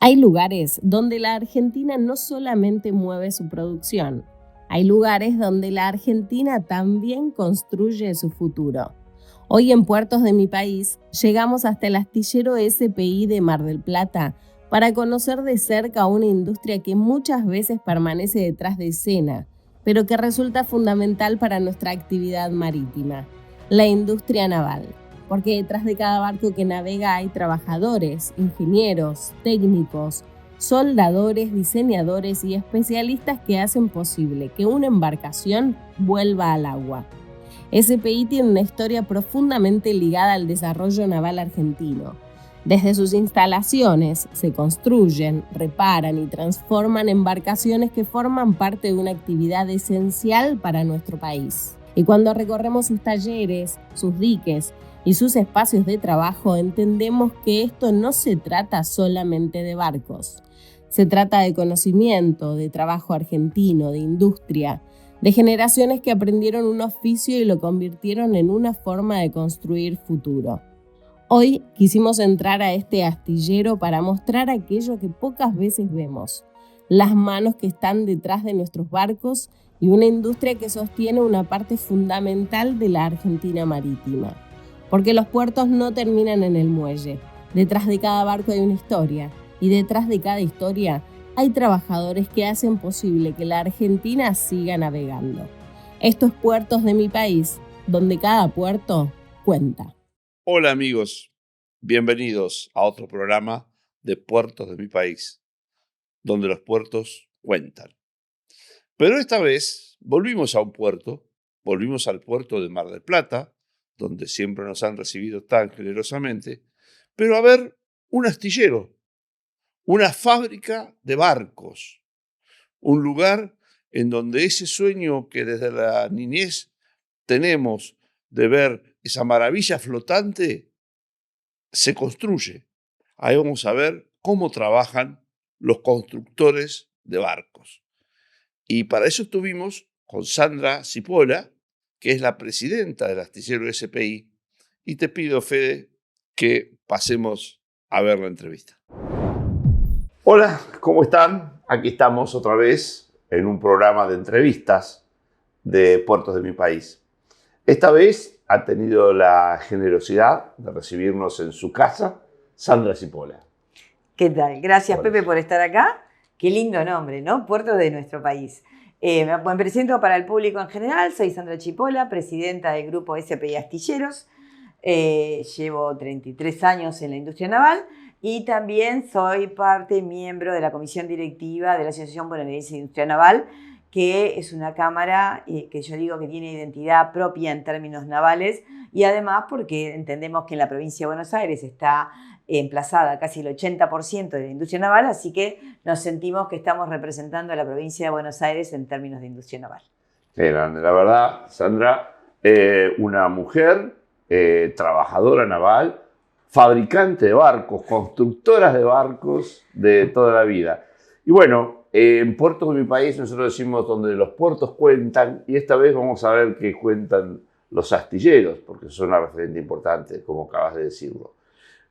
Hay lugares donde la Argentina no solamente mueve su producción, hay lugares donde la Argentina también construye su futuro. Hoy en Puertos de mi país llegamos hasta el astillero SPI de Mar del Plata para conocer de cerca una industria que muchas veces permanece detrás de escena, pero que resulta fundamental para nuestra actividad marítima, la industria naval. Porque detrás de cada barco que navega hay trabajadores, ingenieros, técnicos, soldadores, diseñadores y especialistas que hacen posible que una embarcación vuelva al agua. SPI tiene una historia profundamente ligada al desarrollo naval argentino. Desde sus instalaciones se construyen, reparan y transforman embarcaciones que forman parte de una actividad esencial para nuestro país. Y cuando recorremos sus talleres, sus diques y sus espacios de trabajo, entendemos que esto no se trata solamente de barcos. Se trata de conocimiento, de trabajo argentino, de industria, de generaciones que aprendieron un oficio y lo convirtieron en una forma de construir futuro. Hoy quisimos entrar a este astillero para mostrar aquello que pocas veces vemos, las manos que están detrás de nuestros barcos y una industria que sostiene una parte fundamental de la Argentina marítima. Porque los puertos no terminan en el muelle. Detrás de cada barco hay una historia, y detrás de cada historia hay trabajadores que hacen posible que la Argentina siga navegando. Estos Puertos de mi país, donde cada puerto cuenta. Hola amigos, bienvenidos a otro programa de Puertos de mi país, donde los puertos cuentan. Pero esta vez volvimos a un puerto, volvimos al puerto de Mar del Plata, donde siempre nos han recibido tan generosamente, pero a ver un astillero, una fábrica de barcos, un lugar en donde ese sueño que desde la niñez tenemos de ver esa maravilla flotante se construye. Ahí vamos a ver cómo trabajan los constructores de barcos. Y para eso estuvimos con Sandra Cipolla, que es la presidenta del astillero SPI, y te pido, Fede, que pasemos a ver la entrevista. Hola, ¿cómo están? Aquí estamos otra vez en un programa de entrevistas de Puertos de mi país. Esta vez ha tenido la generosidad de recibirnos en su casa Sandra Cipolla. ¿Qué tal? Gracias, Hola. Pepe, por estar acá. Qué lindo nombre, ¿no? Puertos de nuestro país. Me presento para el público en general. Soy Sandra Cipolla, presidenta del grupo SPI Astilleros. Llevo 33 años en la industria naval y también soy miembro de la comisión directiva de la Asociación Bonaerense de Industria Naval, que es una cámara que yo digo que tiene identidad propia en términos navales y además porque entendemos que en la provincia de Buenos Aires está emplazada casi el 80% de la industria naval, así que nos sentimos que estamos representando a la provincia de Buenos Aires en términos de industria naval. Grande, la verdad, Sandra, una mujer trabajadora naval, fabricante de barcos, constructora de barcos de toda la vida. Y bueno, en Puertos de mi país nosotros decimos donde los puertos cuentan, y esta vez vamos a ver qué cuentan los astilleros, porque son una referente importante, como acabas de decirlo.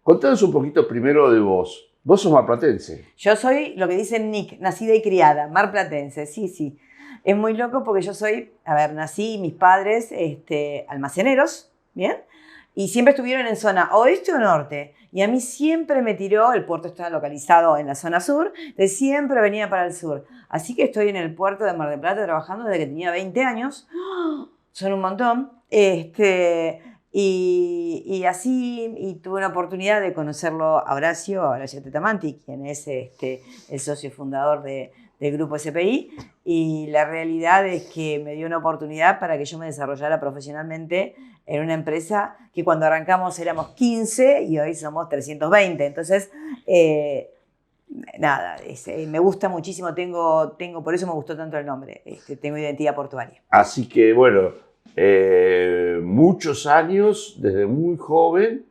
Contanos un poquito primero de vos. Vos sos marplatense. Yo soy lo que dicen Nick, nacida y criada, marplatense, sí. Es muy loco porque yo nací, mis padres almaceneros, ¿bien? Y siempre estuvieron en zona oeste o norte. Y a mí siempre me tiró, el puerto está localizado en la zona sur, de siempre venía para el sur. Así que estoy en el puerto de Mar del Plata trabajando desde que tenía 20 años. Son un montón. Y así tuve una oportunidad de conocerlo a Horacio Tetamanti, quien es el socio fundador del grupo SPI, y la realidad es que me dio una oportunidad para que yo me desarrollara profesionalmente en una empresa que cuando arrancamos éramos 15 y hoy somos 320. Entonces, me gusta muchísimo, por eso me gustó tanto el nombre, tengo identidad portuaria. Así que bueno, muchos años, desde muy joven,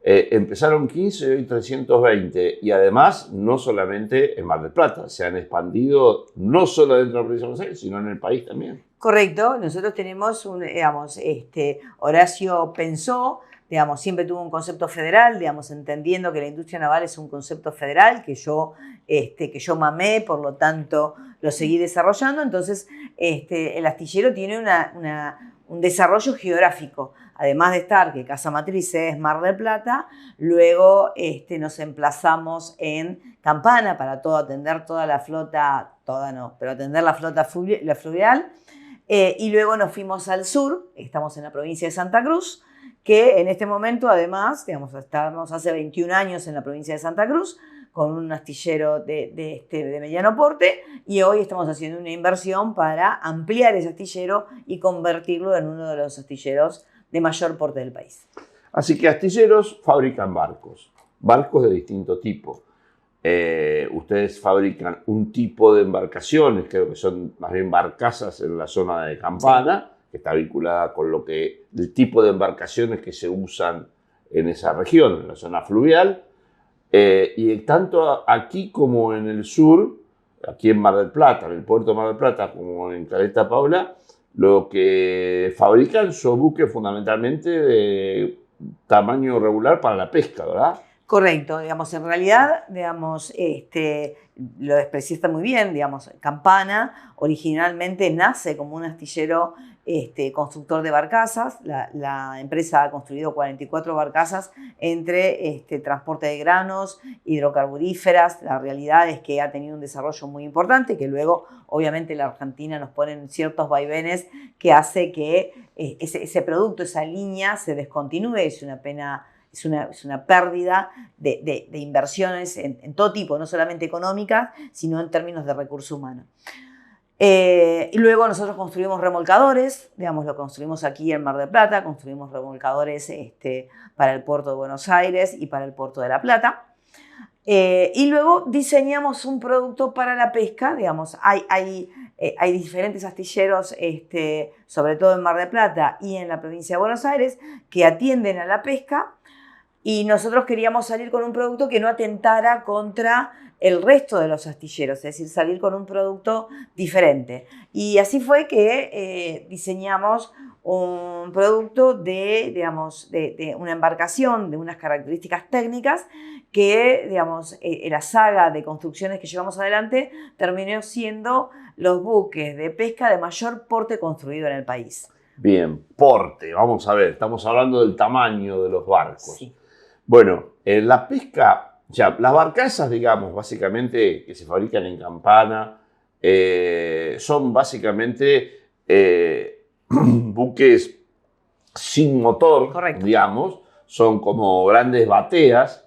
empezaron 15 y hoy 320. Y además, no solamente en Mar del Plata, se han expandido no solo dentro de la provincia de Buenos Aires, sino en el país también. Correcto, nosotros tenemos Horacio pensó digamos, siempre tuvo un concepto federal, digamos, entendiendo que la industria naval es un concepto federal que yo mamé, por lo tanto lo seguí desarrollando. Entonces, el astillero tiene un desarrollo geográfico. Además de estar, que Casa Matriz es Mar del Plata, luego nos emplazamos en Campana para atender toda la flota, pero atender la flota fluvial. Y luego nos fuimos al sur, estamos en la provincia de Santa Cruz, que en este momento además, digamos, estamos hace 21 años en la provincia de Santa Cruz, con un astillero de mediano porte, y hoy estamos haciendo una inversión para ampliar ese astillero y convertirlo en uno de los astilleros de mayor porte del país. Así que astilleros fabrican barcos de distinto tipo. Ustedes fabrican un tipo de embarcaciones, creo que son más bien barcazas en la zona de Campana, sí, que está vinculada con el tipo de embarcaciones que se usan en esa región, en la zona fluvial. Y tanto aquí como en el sur, aquí en Mar del Plata, en el puerto de Mar del Plata, como en Caleta Paula, lo que fabrican son buques fundamentalmente de tamaño regular para la pesca, ¿verdad? Correcto, digamos, en realidad, digamos, lo expresista muy bien, digamos, Campana originalmente nace como un astillero constructor de barcazas. La empresa ha construido 44 barcazas entre transporte de granos, hidrocarburíferas. La realidad es que ha tenido un desarrollo muy importante, que luego, obviamente, la Argentina nos pone en ciertos vaivenes que hace que ese producto, esa línea, se descontinúe. Es una pena. Es una pérdida de inversiones en todo tipo, no solamente económicas, sino en términos de recurso humano. Y luego nosotros construimos remolcadores, digamos, lo construimos aquí en Mar del Plata, construimos remolcadores para el puerto de Buenos Aires y para el puerto de La Plata. Y luego diseñamos un producto para la pesca, digamos, hay diferentes astilleros, sobre todo en Mar del Plata y en la provincia de Buenos Aires, que atienden a la pesca. Y nosotros queríamos salir con un producto que no atentara contra el resto de los astilleros, es decir, salir con un producto diferente. Y así fue que diseñamos un producto de una embarcación de unas características técnicas que, digamos, la saga de construcciones que llevamos adelante terminó siendo los buques de pesca de mayor porte construido en el país. Bien, porte, vamos a ver, estamos hablando del tamaño de los barcos. Sí. Bueno, en la pesca, ya, las barcazas, digamos, básicamente que se fabrican en Campana, son básicamente buques sin motor, correcto, digamos, son como grandes bateas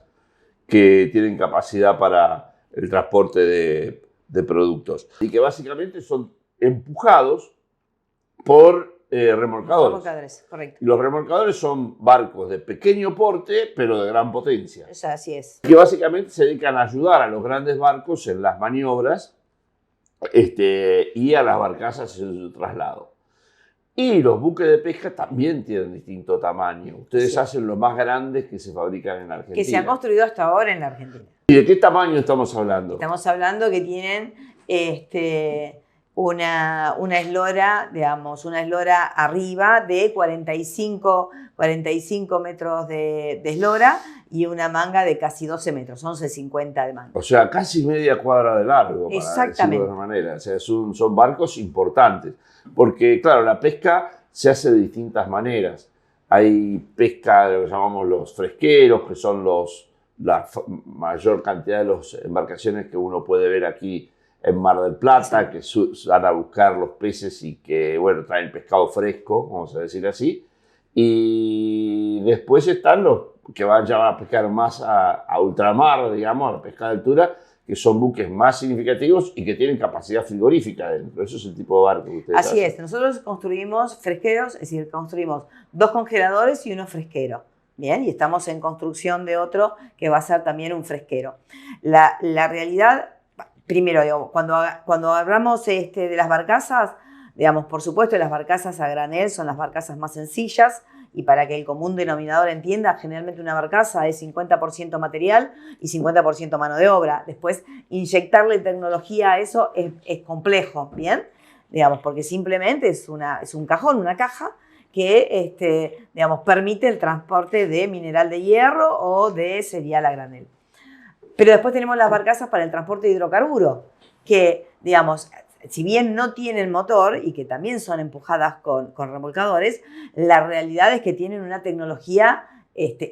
que tienen capacidad para el transporte de productos y que básicamente son empujados por remolcadores. Correcto. Y los remolcadores son barcos de pequeño porte, pero de gran potencia. Así es. Que básicamente se dedican a ayudar a los grandes barcos en las maniobras y a las barcazas en su traslado. Y los buques de pesca también tienen distinto tamaño. Ustedes sí, hacen los más grandes que se fabrican en Argentina. Que se han construido hasta ahora en la Argentina. ¿Y de qué tamaño estamos hablando? Estamos hablando que tienen una eslora, digamos, una eslora arriba de 45 metros de eslora y una manga de casi 12 metros, 11,50 de manga. O sea, casi media cuadra de largo, para exactamente, decirlo de una manera. O sea, son barcos importantes. Porque, claro, la pesca se hace de distintas maneras. Hay pesca, lo que llamamos los fresqueros, que son la mayor cantidad de las embarcaciones que uno puede ver aquí en Mar del Plata, que van a buscar los peces y que, bueno, traen pescado fresco, vamos a decir así. Y después están los que van a pescar más a ultramar, digamos, a la pesca de altura, que son buques más significativos y que tienen capacidad frigorífica dentro. Eso es el tipo de barco que ustedes hacen. Así es, nosotros construimos fresqueros, es decir, construimos 2 congeladores y 1 fresquero. Bien, y estamos en construcción de otro que va a ser también un fresquero. La realidad... Primero, digamos, cuando hablamos de las barcazas, digamos, por supuesto, las barcazas a granel son las barcazas más sencillas y para que el común denominador entienda, generalmente una barcaza es 50% material y 50% mano de obra. Después, inyectarle tecnología a eso es complejo, ¿bien? Digamos, porque simplemente es un cajón, una caja, que digamos, permite el transporte de mineral de hierro o de cereal a granel. Pero después tenemos las barcazas para el transporte de hidrocarburos, que, digamos, si bien no tienen motor y que también son empujadas con remolcadores, la realidad es que tienen una tecnología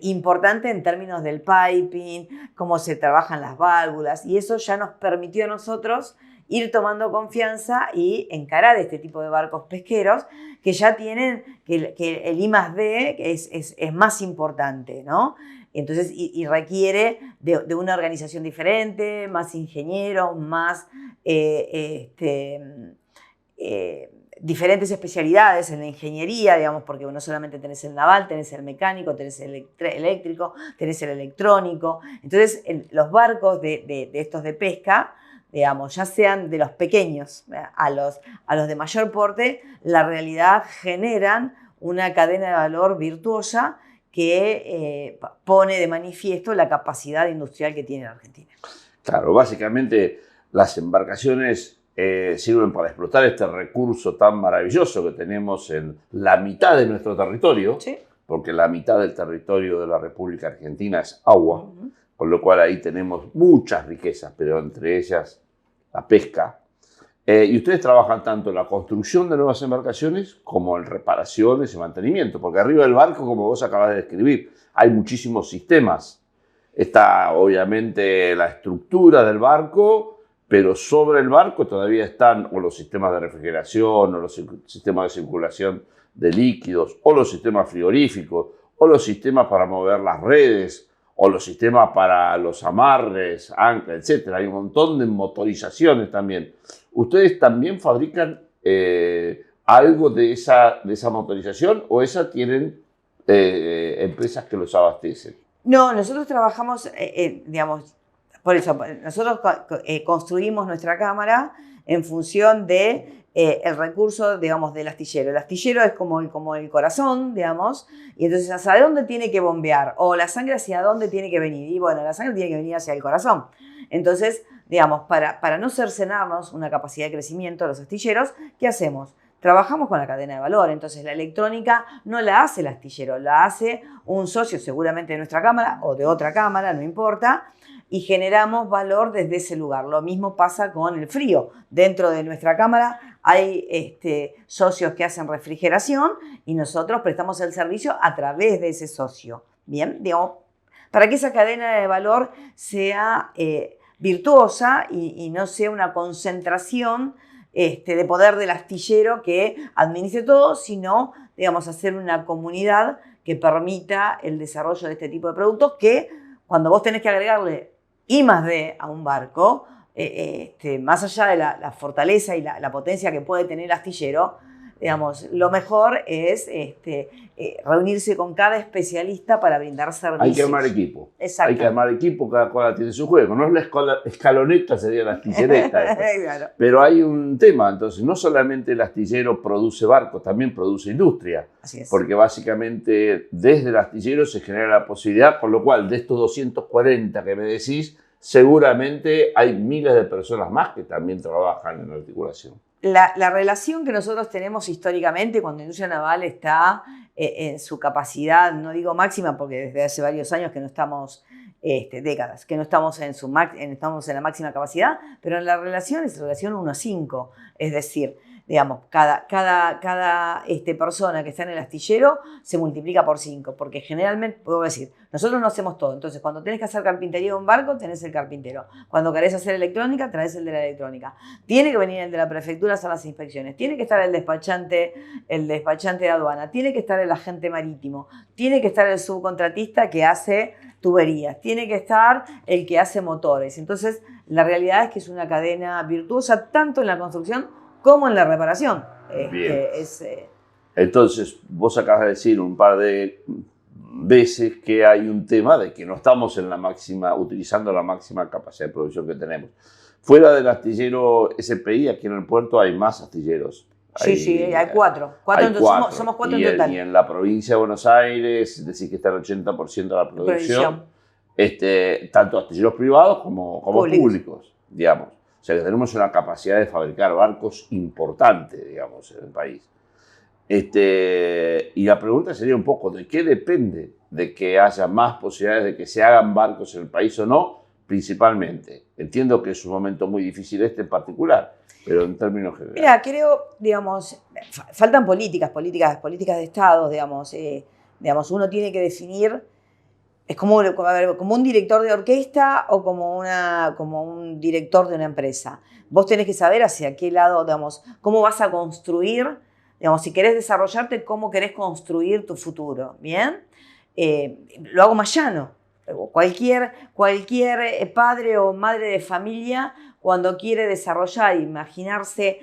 importante en términos del piping, cómo se trabajan las válvulas, y eso ya nos permitió a nosotros ir tomando confianza y encarar este tipo de barcos pesqueros que ya tienen, que el I+D es más importante, ¿no? Entonces, y requiere de una organización diferente, más ingenieros, más diferentes especialidades en la ingeniería, digamos, porque no solamente tenés el naval, tenés el mecánico, tenés el eléctrico, tenés el electrónico. Entonces, los barcos de estos de pesca, digamos, ya sean de los pequeños a los de mayor porte, la realidad generan una cadena de valor virtuosa que pone de manifiesto la capacidad industrial que tiene la Argentina. Claro, básicamente las embarcaciones sirven para explotar este recurso tan maravilloso que tenemos en la mitad de nuestro territorio, ¿Sí? porque la mitad del territorio de la República Argentina es agua, con lo cual ahí tenemos muchas riquezas, pero entre ellas la pesca. Y ustedes trabajan tanto en la construcción de nuevas embarcaciones como en reparaciones y mantenimiento, porque arriba del barco, como vos acabas de describir, hay muchísimos sistemas. Está obviamente la estructura del barco, pero sobre el barco todavía están o los sistemas de refrigeración, o los sistemas de circulación de líquidos, o los sistemas frigoríficos, o los sistemas para mover las redes, o los sistemas para los amarres, anclas, etc. Hay un montón de motorizaciones también. ¿Ustedes también fabrican algo de esa motorización o esa tienen empresas que los abastecen? No, nosotros trabajamos, digamos, por eso, nosotros construimos nuestra cámara en función de el recurso, digamos, del astillero. El astillero es como el corazón, digamos, y entonces ¿hacia dónde tiene que bombear? O la sangre ¿hacia dónde tiene que venir? Y bueno, la sangre tiene que venir hacia el corazón. Entonces, digamos, para no cercenarnos una capacidad de crecimiento de los astilleros, ¿qué hacemos? Trabajamos con la cadena de valor, entonces la electrónica no la hace el astillero, la hace un socio seguramente de nuestra cámara o de otra cámara, no importa, y generamos valor desde ese lugar. Lo mismo pasa con el frío. Dentro de nuestra cámara hay socios que hacen refrigeración y nosotros prestamos el servicio a través de ese socio. Bien, digamos, para que esa cadena de valor sea virtuosa y no sea una concentración de poder del astillero que administre todo, sino, digamos, hacer una comunidad que permita el desarrollo de este tipo de productos que cuando vos tenés que agregarle I+D a un barco, más allá de la fortaleza y la potencia que puede tener el astillero, digamos, lo mejor es reunirse con cada especialista para brindar servicios. Hay que armar equipo. Exacto. Hay que armar equipo, cada cual tiene su juego. No es la escaloneta, sería la astillereta. Claro. Pero hay un tema, entonces, no solamente el astillero produce barcos, también produce industria. Así es. Porque básicamente desde el astillero se genera la posibilidad, por lo cual de estos 240 que me decís, seguramente hay miles de personas más que también trabajan en la articulación. La relación que nosotros tenemos históricamente cuando la industria naval está en su capacidad, no digo máxima porque desde hace varios años que no estamos, décadas, que no estamos estamos en la máxima capacidad, pero en la relación es relación 1:5, es decir, digamos, cada persona que está en el astillero se multiplica por 5, porque generalmente, puedo decir, nosotros no hacemos todo, entonces cuando tenés que hacer carpintería de un barco, tenés el carpintero, cuando querés hacer electrónica, traes el de la electrónica, tiene que venir el de la prefectura a hacer las inspecciones, tiene que estar el despachante de aduana, tiene que estar el agente marítimo, tiene que estar el subcontratista que hace tuberías, tiene que estar el que hace motores, entonces la realidad es que es una cadena virtuosa tanto en la construcción como en la reparación. Bien. Entonces, vos acabas de decir un par de veces que hay un tema de que no estamos utilizando la máxima capacidad de producción que tenemos. Fuera del astillero SPI, aquí en el puerto hay más astilleros. Sí, hay cuatro. Entonces somos 4 en total. Y en la provincia de Buenos Aires, es decir, que está el 80% de la producción. Tanto astilleros privados como públicos, digamos. O sea, que tenemos una capacidad de fabricar barcos importante, digamos, en el país. Y la pregunta sería un poco, ¿de qué depende de que haya más posibilidades de que se hagan barcos en el país o no? Principalmente. Entiendo que es un momento muy difícil este en particular, pero en términos generales. Mira, creo, digamos, faltan políticas de Estado, digamos, uno tiene que definir, es como un director de orquesta o como un director de una empresa. Vos tenés que saber hacia qué lado, digamos, cómo vas a construir, digamos, si querés desarrollarte, cómo querés construir tu futuro, ¿bien? Lo hago más llano. Cualquier padre o madre de familia, cuando quiere desarrollar, imaginarse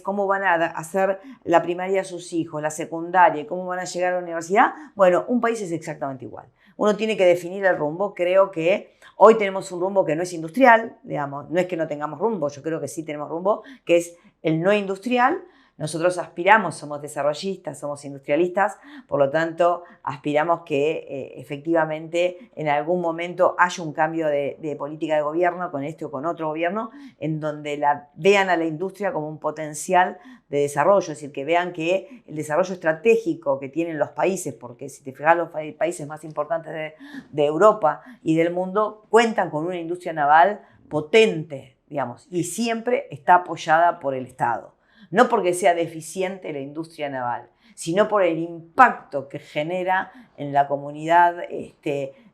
cómo van a hacer la primaria sus hijos, la secundaria, cómo van a llegar a la universidad, bueno, un país es exactamente igual. Uno tiene que definir el rumbo. Creo que hoy tenemos un rumbo que no es industrial, digamos, no es que no tengamos rumbo, yo creo que sí tenemos rumbo, que es el no industrial. Nosotros aspiramos, somos desarrollistas, somos industrialistas, por lo tanto aspiramos que efectivamente en algún momento haya un cambio de política de gobierno con este o con otro gobierno, en donde vean a la industria como un potencial de desarrollo, es decir, que vean que el desarrollo estratégico que tienen los países, porque si te fijas los países más importantes de Europa y del mundo cuentan con una industria naval potente, digamos, y siempre está apoyada por el Estado. No porque sea deficiente la industria naval, sino por el impacto que genera en la comunidad,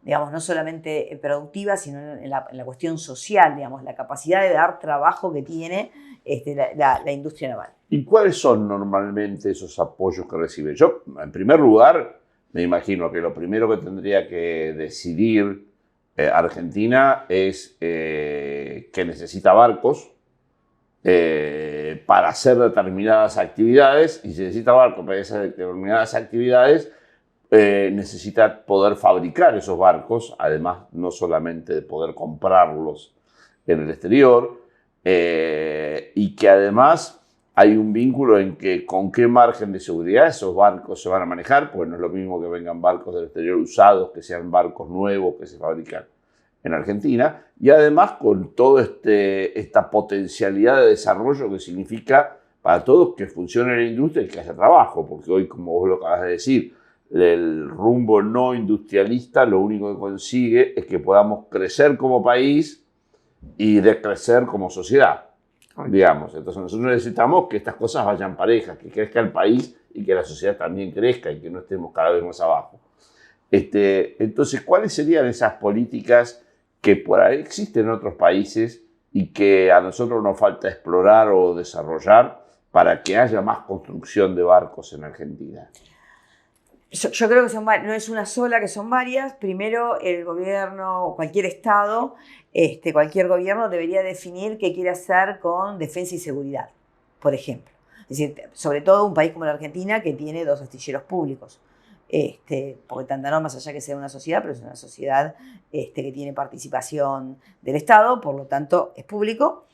digamos, no solamente productiva, sino en la cuestión social, digamos, la capacidad de dar trabajo que tiene la industria naval. ¿Y cuáles son normalmente esos apoyos que recibe? Yo, en primer lugar, me imagino que lo primero que tendría que decidir Argentina es que necesita barcos para hacer determinadas actividades, y si necesita barcos para hacer determinadas actividades, necesita poder fabricar esos barcos, además no solamente de poder comprarlos en el exterior, y que además hay un vínculo en que con qué margen de seguridad esos barcos se van a manejar, pues no es lo mismo que vengan barcos del exterior usados, que sean barcos nuevos que se fabrican en Argentina, y además con toda esta potencialidad de desarrollo que significa para todos que funcione la industria y que haya trabajo, porque hoy, como vos lo acabas de decir, el rumbo no industrialista lo único que consigue es que podamos crecer como país y decrecer como sociedad, digamos. Entonces nosotros necesitamos que estas cosas vayan parejas, que crezca el país y que la sociedad también crezca y que no estemos cada vez más abajo. Entonces, ¿cuáles serían esas políticas que por ahí existen en otros países y que a nosotros nos falta explorar o desarrollar para que haya más construcción de barcos en Argentina? Yo creo que no es una sola, que son varias. Primero, el gobierno, cualquier Estado, cualquier gobierno debería definir qué quiere hacer con defensa y seguridad, por ejemplo. Es decir, sobre todo un país como la Argentina, que tiene 2 astilleros públicos. Porque Tantanor, más allá que sea una sociedad, pero es una sociedad que tiene participación del Estado, por lo tanto es público,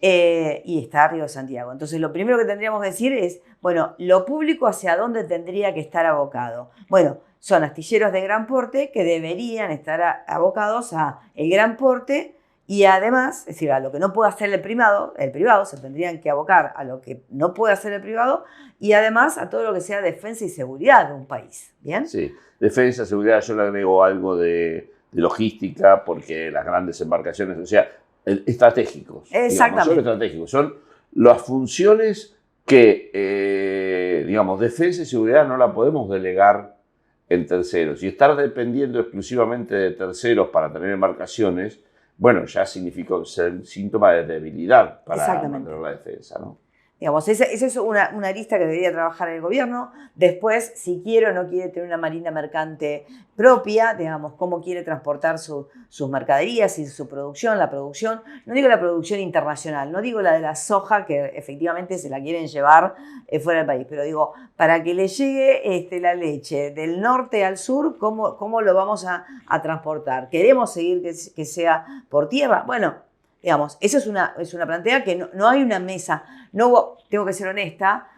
y está Río de Santiago. Entonces lo primero que tendríamos que decir es, bueno, lo público hacia dónde tendría que estar abocado. Bueno, son astilleros de gran porte que deberían estar abocados a el gran porte. Y además, es decir, a lo que no puede hacer el privado se tendrían que abocar a lo que no puede hacer el privado, y además a todo lo que sea defensa y seguridad de un país. ¿Bien? Sí, defensa, seguridad, yo le agrego algo de logística, porque las grandes embarcaciones, o sea, estratégicos. Exactamente. Digamos, son estratégicos, son las funciones que, digamos, defensa y seguridad no la podemos delegar en terceros. Y estar dependiendo exclusivamente de terceros para tener embarcaciones, bueno, ya significa un síntoma de debilidad para mantener la defensa, ¿no? Digamos, esa es una arista que debería trabajar el gobierno. Después, si quiere o no quiere tener una marina mercante propia, digamos, cómo quiere transportar sus mercaderías y su producción, la producción. No digo la producción internacional, no digo la de la soja, que efectivamente se la quieren llevar fuera del país, pero digo, para que le llegue la leche del norte al sur, ¿cómo lo vamos a transportar? ¿Queremos seguir que sea por tierra? Bueno, digamos, eso es una plantea que no hay una mesa. No hubo, tengo que ser honesta,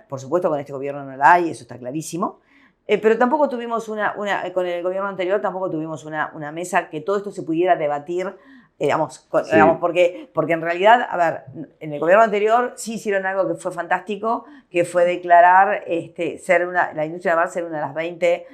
por supuesto con este gobierno no la hay, eso está clarísimo, pero tampoco tuvimos con el gobierno anterior tampoco tuvimos una mesa que todo esto se pudiera debatir Digamos, Sí. porque en realidad, a ver, en el gobierno anterior sí hicieron algo que fue fantástico, que fue declarar la industria naval ser una de las 20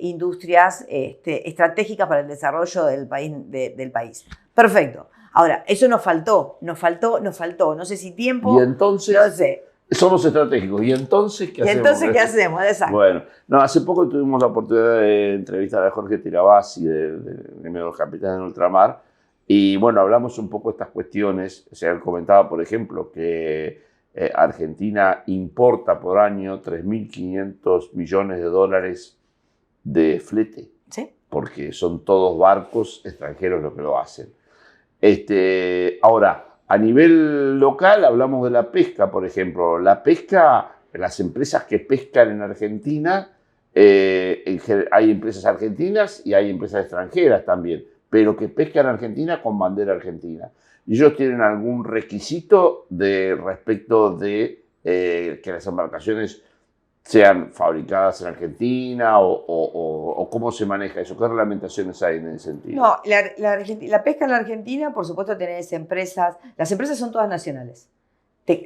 industrias estratégicas para el desarrollo del país. Perfecto. Ahora, eso nos faltó. No sé si tiempo. Y entonces, no sé. somos estratégicos. ¿Y entonces qué hacemos? Entonces, ¿qué hacemos? Exacto. Bueno, no, hace poco tuvimos la oportunidad de entrevistar a Jorge Tirabassi de Gremio de los Capitanes de Ultramar. Y bueno, hablamos un poco de estas cuestiones. Se han comentado, por ejemplo, que Argentina importa por año 3.500 millones de dólares de flete. Sí. Porque son todos barcos extranjeros los que lo hacen. Ahora, a nivel local hablamos de la pesca, por ejemplo. La pesca, las empresas que pescan en Argentina, hay empresas argentinas y hay empresas extranjeras también, pero que pescan en Argentina con bandera argentina. ¿Y ellos tienen algún requisito respecto de que las embarcaciones sean fabricadas en Argentina o cómo se maneja eso? ¿Qué reglamentaciones hay en ese sentido? No, la pesca en la Argentina, por supuesto, tenés empresas. Las empresas son todas nacionales.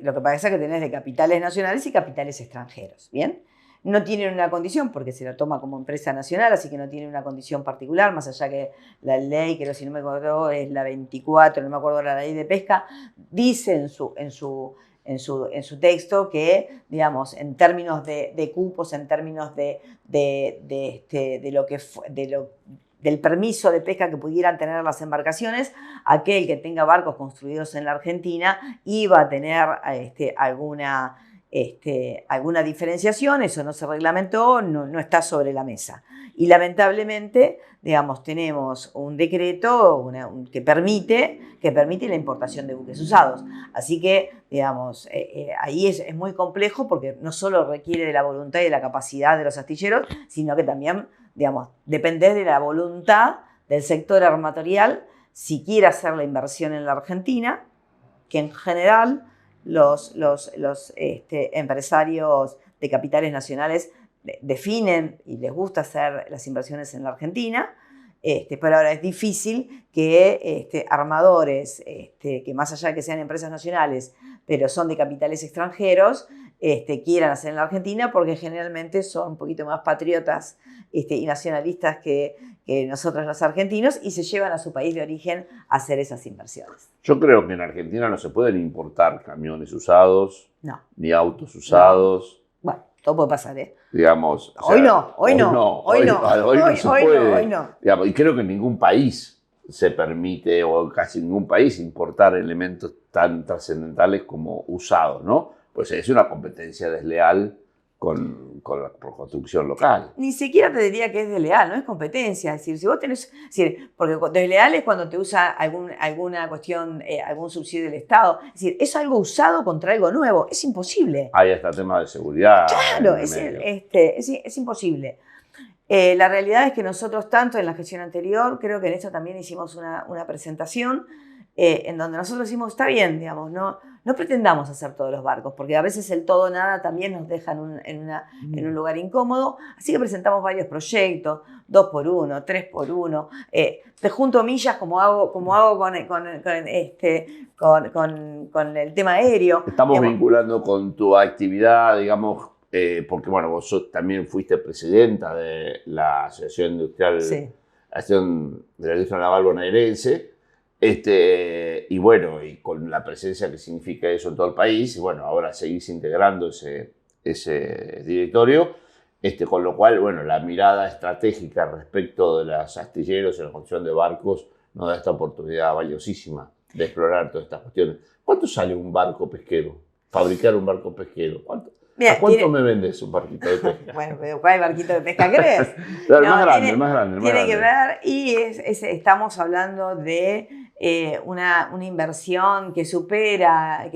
Lo que pasa es que tenés de capitales nacionales y capitales extranjeros, ¿bien? No tienen una condición porque se la toma como empresa nacional, así que no tienen una condición particular, más allá que la ley, que si no me acuerdo es la 24, no me acuerdo la ley de pesca, dice en su texto que, digamos, en términos de cupos, en términos del permiso de pesca que pudieran tener las embarcaciones, aquel que tenga barcos construidos en la Argentina iba a tener alguna diferenciación. Eso no se reglamentó, no está sobre la mesa. Y lamentablemente, digamos, tenemos un decreto que permite la importación de buques usados. Así que, digamos, ahí es muy complejo porque no solo requiere de la voluntad y de la capacidad de los astilleros, sino que también, digamos, depende de la voluntad del sector armatorial si quiere hacer la inversión en la Argentina, que en general los empresarios de capitales nacionales definen y les gusta hacer las inversiones en la Argentina, pero ahora es difícil que armadores, que más allá de que sean empresas nacionales, pero son de capitales extranjeros, quieran hacer en la Argentina porque generalmente son un poquito más patriotas y nacionalistas que nosotros los argentinos y se llevan a su país de origen a hacer esas inversiones. Yo creo que en Argentina no se pueden importar camiones usados, no, ni autos usados. No. Bueno, todo puede pasar, ¿eh? Digamos, o sea, hoy no se puede. Hoy no. Digamos, y creo que en ningún país se permite, o casi ningún país, importar elementos tan trascendentales como usados, ¿no? Pues es una competencia desleal con la construcción local. Ni siquiera te diría que es desleal, no es competencia. Es decir, si vos tenés, porque desleal es cuando te usa alguna cuestión, algún subsidio del Estado. Es decir, es algo usado contra algo nuevo. Es imposible. Hay hasta temas de seguridad. Claro, es imposible. La realidad es que nosotros, tanto en la gestión anterior, creo que en esto también hicimos una presentación en donde nosotros decimos, está bien, digamos, no pretendamos hacer todos los barcos, porque a veces el todo nada también nos deja en un lugar incómodo, así que presentamos varios proyectos, 2x1, 3x1, te junto millas como hago con el tema aéreo. Estamos vinculando con tu actividad, digamos, porque bueno, vos también fuiste presidenta de la Asociación Industrial, sí. Asociación de la Industria Naval Bonaerense, y bueno, y con la presencia que significa eso en todo el país, y bueno, ahora seguís integrando ese directorio, con lo cual, bueno, la mirada estratégica respecto de los astilleros y la construcción de barcos nos da esta oportunidad valiosísima de explorar todas estas cuestiones. ¿Cuánto sale un barco pesquero? Fabricar un barco pesquero. ¿A cuánto me vendes un barquito de pesca? Bueno, pero ¿cuál barquito de pesca crees? El más grande. Tiene que ver, y estamos hablando de una inversión que supera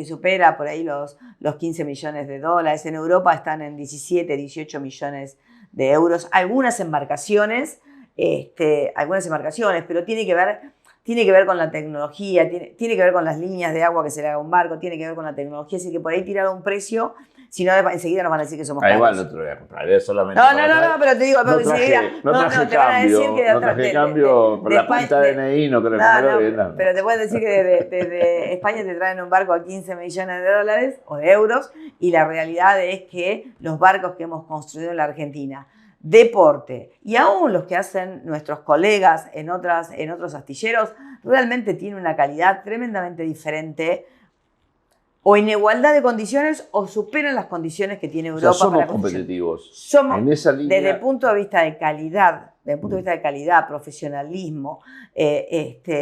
por ahí los 15 millones de dólares. En Europa están en 17, 18 millones de euros. Algunas embarcaciones, pero tiene que ver tiene que ver con la tecnología, tiene que ver con las líneas de agua que se le haga a un barco, tiene que ver con la tecnología, así que por ahí tirar un precio, si no enseguida nos van a decir que somos caros. Igual no te lo voy a comprar, es solamente no, pero te digo, no traje, te van a decir que no traje cambio, con la cuenta de DNI no creo que me lo vendan. Pero te pueden decir que desde España te traen un barco a 15 millones de dólares o de euros, y la realidad es que los barcos que hemos construido en la Argentina, deporte, y aún los que hacen nuestros colegas en otros astilleros, realmente tienen una calidad tremendamente diferente, o en igualdad de condiciones o superan las condiciones que tiene Europa. O sea, somos para competitivos. Somos, en esa línea, desde el punto de vista de calidad, profesionalismo,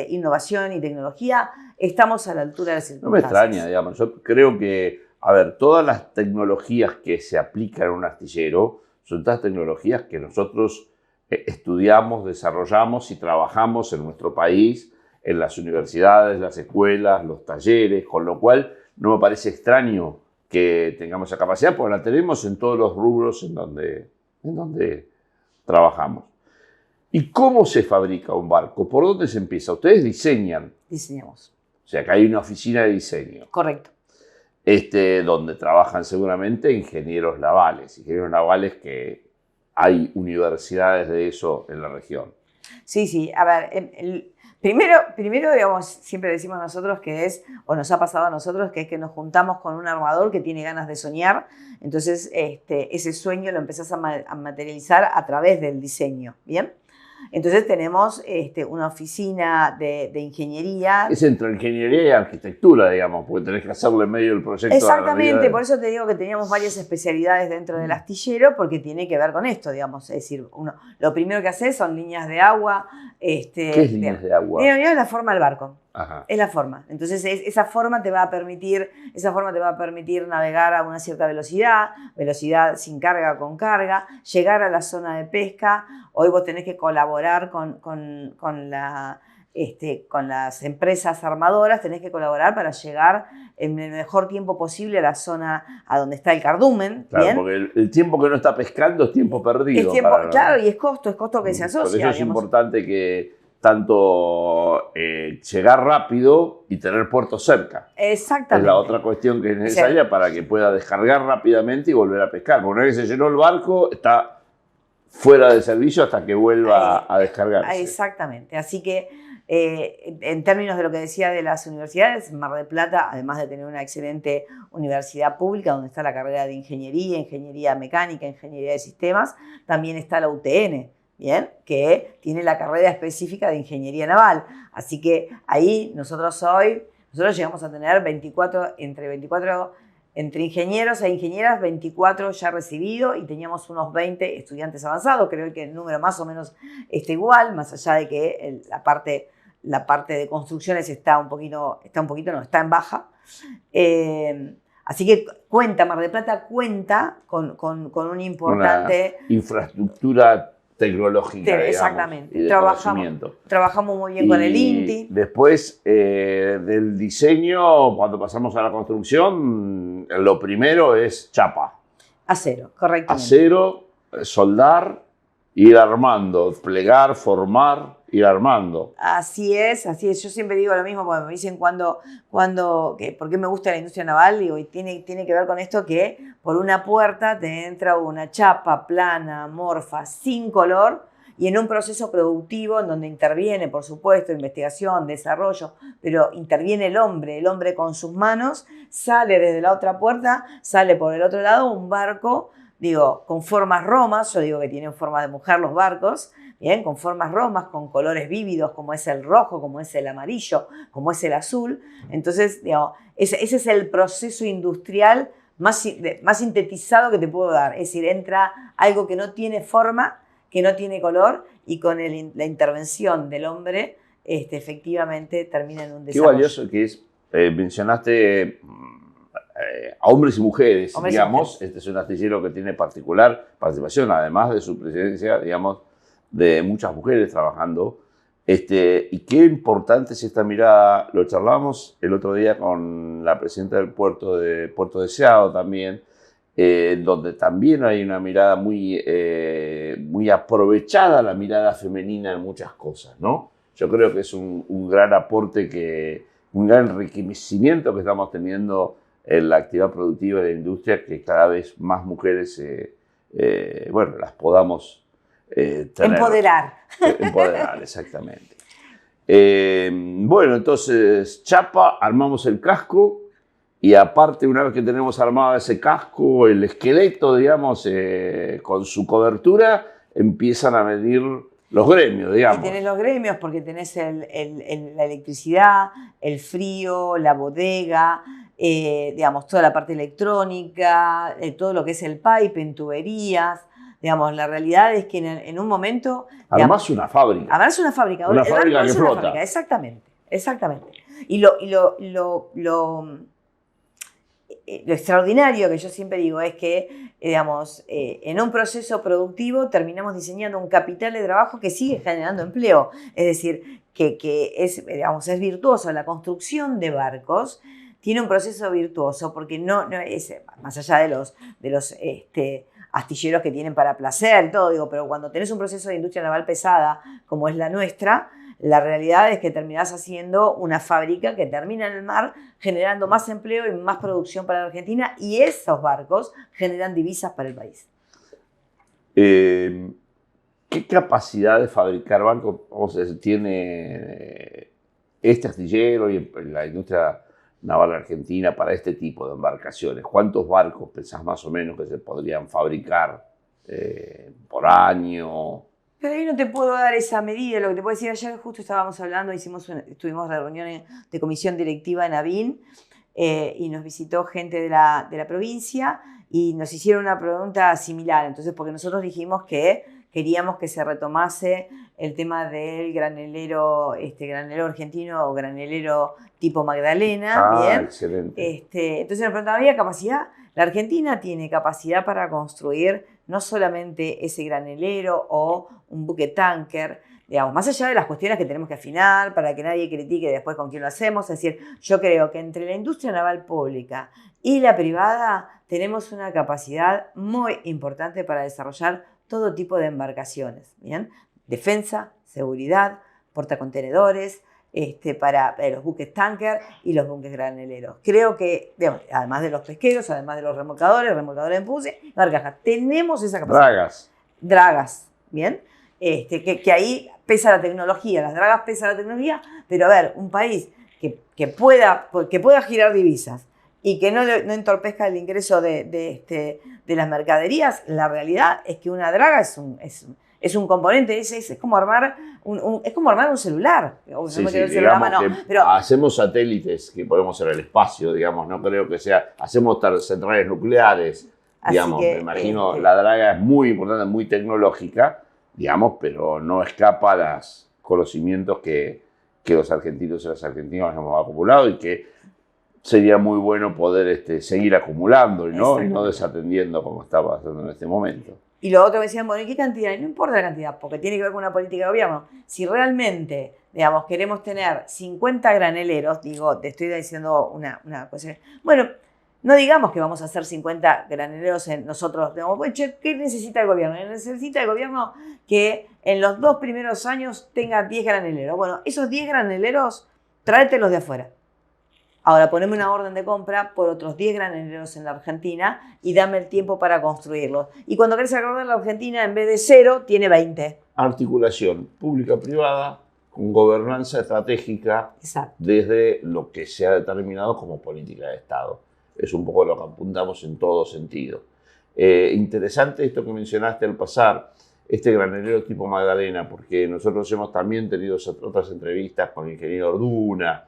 innovación y tecnología, estamos a la altura de las circunstancias. No me extraña, digamos. Yo creo que, a ver, todas las tecnologías que se aplican en un astillero son todas tecnologías que nosotros estudiamos, desarrollamos y trabajamos en nuestro país, en las universidades, las escuelas, los talleres, con lo cual no me parece extraño que tengamos esa capacidad, porque la tenemos en todos los rubros en donde trabajamos. ¿Y cómo se fabrica un barco? ¿Por dónde se empieza? Ustedes diseñan. Diseñamos. O sea, que hay una oficina de diseño. Correcto. Donde trabajan seguramente ingenieros navales que hay universidades de eso en la región. Sí. A ver, primero, digamos, siempre decimos nosotros que es, o nos ha pasado a nosotros, que es que nos juntamos con un armador que tiene ganas de soñar. Entonces, ese sueño lo empezás a materializar a través del diseño, ¿bien? Entonces tenemos una oficina de ingeniería. Es entre ingeniería y arquitectura, digamos, porque tenés que hacerlo en medio del proyecto. Exactamente, por eso te digo que teníamos varias especialidades dentro del astillero, porque tiene que ver con esto, digamos. Es decir, lo primero que haces son líneas de agua. ¿Qué es líneas de agua? Es la forma del barco. Ajá. Es la forma. Entonces, esa forma te va a permitir navegar a una cierta velocidad sin carga, con carga, llegar a la zona de pesca. Hoy vos tenés que colaborar con las empresas armadoras, tenés que colaborar para llegar en el mejor tiempo posible a la zona a donde está el cardumen. Claro, ¿bien? porque el tiempo que no está pescando es tiempo perdido. Claro, y es costo que se asocia. Por eso es importante que tanto llegar rápido y tener puerto cerca. Exactamente. Es la otra cuestión que es necesaria para que pueda descargar rápidamente y volver a pescar. Porque una vez que se llenó el barco, está fuera de servicio hasta que vuelva a descargarse. Exactamente. Así que, en términos de lo que decía de las universidades, Mar del Plata, además de tener una excelente universidad pública donde está la carrera de ingeniería mecánica, ingeniería de sistemas, también está la UTN. Bien, que tiene la carrera específica de ingeniería naval. Así que ahí nosotros llegamos a tener entre ingenieros e ingenieras, 24 ya recibidos, y teníamos unos 20 estudiantes avanzados. Creo que el número más o menos está igual, más allá de que la parte de construcciones está en baja. Así que Mar del Plata cuenta con un importante... Una infraestructura tecnológica, exactamente. Digamos, trabajamos muy bien con el INTI. Después del diseño, cuando pasamos a la construcción, lo primero es chapa. Acero, correctamente. Acero, soldar, ir armando, plegar, formar, ir armando. Así es. Yo siempre digo lo mismo cuando me dicen por qué me gusta la industria naval, digo, y tiene que ver con esto, que por una puerta te entra una chapa plana, amorfa, sin color, y en un proceso productivo en donde interviene, por supuesto, investigación, desarrollo, pero interviene el hombre con sus manos, sale desde la otra puerta, sale por el otro lado un barco, con formas romas. Yo digo que tienen formas de mujer los barcos, bien, con formas romas, con colores vívidos, como es el rojo, como es el amarillo, como es el azul. Entonces, ese es el proceso industrial más sintetizado que te puedo dar. Es decir, entra algo que no tiene forma, que no tiene color, y con la intervención del hombre, efectivamente termina en un desarrollo. Qué valioso que es. Mencionaste a hombres y mujeres, digamos. Este es un astillero que tiene particular participación, además de su presencia, digamos, de muchas mujeres trabajando. Y qué importante es esta mirada. Lo charlamos el otro día con la presidenta del Puerto Deseado también, donde también hay una mirada muy aprovechada, la mirada femenina en muchas cosas, ¿no? yo creo que es un gran aporte, un gran enriquecimiento que estamos teniendo en la actividad productiva de la industria, que cada vez más mujeres, las podamos tener. Empoderar. Empoderar, exactamente. Entonces, chapa, armamos el casco y aparte, una vez que tenemos armado ese casco, el esqueleto, digamos, con su cobertura, empiezan a medir los gremios, digamos. Y tenés los gremios porque tenés la electricidad, el frío, la bodega, digamos, toda la parte electrónica, todo lo que es el pipe en tuberías. Digamos, la realidad es que en un momento... Armás una fábrica. Armás una fábrica. Una fábrica que flota. Fábrica, exactamente. Y lo extraordinario que yo siempre digo es que, digamos, en un proceso productivo terminamos diseñando un capital de trabajo que sigue generando empleo. Es decir, que es, digamos, es virtuoso. La construcción de barcos tiene un proceso virtuoso porque no es, más allá de los astilleros que tienen para placer, todo, digo, pero cuando tenés un proceso de industria naval pesada como es la nuestra, la realidad es que terminás haciendo una fábrica que termina en el mar generando más empleo y más producción para la Argentina, y esos barcos generan divisas para el país. ¿Qué capacidad de fabricar barcos tiene este astillero y la industria naval argentina para este tipo de embarcaciones? ¿Cuántos barcos pensás más o menos que se podrían fabricar por año? Pero ahí no te puedo dar esa medida. Lo que te puedo decir, ayer justo estábamos hablando, estuvimos de reunión de comisión directiva en Avín y nos visitó gente de la provincia y nos hicieron una pregunta similar. Entonces, porque nosotros dijimos que queríamos que se retomase el tema del granelero argentino o granelero tipo Magdalena. ¿Bien? Excelente. Entonces nos preguntaban, ¿había capacidad? La Argentina tiene capacidad para construir no solamente ese granelero o un buque tanker, digamos, más allá de las cuestiones que tenemos que afinar para que nadie critique después con quién lo hacemos. Es decir, yo creo que entre la industria naval pública y la privada tenemos una capacidad muy importante para desarrollar todo tipo de embarcaciones, ¿bien? Defensa, seguridad, portacontenedores, para los buques tanker y los buques graneleros. Creo que, digamos, además de los pesqueros, además de los remolcadores de empuje, barcajas, tenemos esa capacidad. Dragas, ¿bien? Que ahí pesa la tecnología, las dragas pesan la tecnología, pero a ver, un país que pueda girar divisas y que no entorpezca el ingreso de las mercaderías, la realidad es que una draga es un componente, es como armar un celular. Sí, pero hacemos satélites que ponemos en el espacio, digamos, no creo que sea, hacemos centrales nucleares, digamos, me imagino, la draga es muy importante, muy tecnológica, digamos, pero no escapa a los conocimientos que los argentinos y las argentinas hemos acumulado y que sería muy bueno poder seguir acumulando y no desatendiendo como está pasando en este momento. Y lo otro me decían, bueno, ¿y qué cantidad? Y no importa la cantidad, porque tiene que ver con una política de gobierno. Si realmente, digamos, queremos tener 50 graneleros, digo, te estoy diciendo una cosa. Bueno, no digamos que vamos a hacer 50 graneleros nosotros. Digamos, bueno, ¿qué necesita el gobierno? Necesita el gobierno que en los 2 primeros años tenga 10 graneleros. Bueno, esos 10 graneleros, tráetelos de afuera. Ahora poneme una orden de compra por otros 10 graneleros en la Argentina y dame el tiempo para construirlos. Y cuando querés acordar la Argentina, en vez de 0, tiene 20. Articulación pública-privada con gobernanza estratégica. Exacto. Desde lo que se ha determinado como política de Estado. Es un poco lo que apuntamos en todo sentido. Interesante esto que mencionaste al pasar, este granelero tipo Magdalena, porque nosotros hemos también tenido otras entrevistas con el ingeniero Orduna,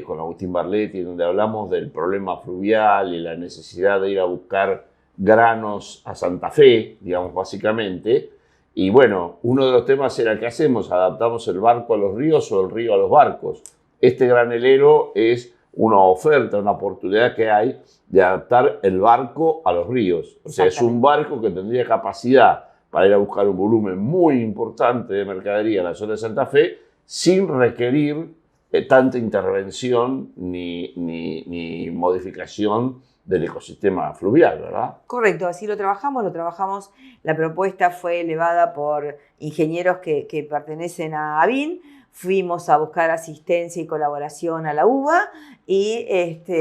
con Agustín Barletti, donde hablamos del problema fluvial y la necesidad de ir a buscar granos a Santa Fe, digamos, básicamente. Y bueno, uno de los temas era ¿qué hacemos? ¿Adaptamos el barco a los ríos o el río a los barcos? Este granelero es una oferta, una oportunidad que hay de adaptar el barco a los ríos. O sea, es un barco que tendría capacidad para ir a buscar un volumen muy importante de mercadería en la zona de Santa Fe sin requerir tanta intervención ni modificación del ecosistema fluvial, ¿verdad? Correcto, así lo trabajamos. La propuesta fue elevada por ingenieros que pertenecen a Avín, fuimos a buscar asistencia y colaboración a la UBA y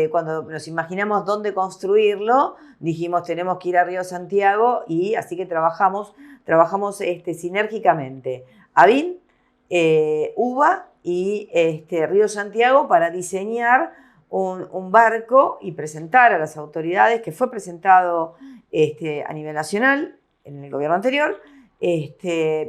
cuando nos imaginamos dónde construirlo, dijimos tenemos que ir a Río Santiago y así que trabajamos sinérgicamente. ABIN, UBA y Río Santiago para diseñar un barco y presentar a las autoridades, que fue presentado a nivel nacional en el gobierno anterior.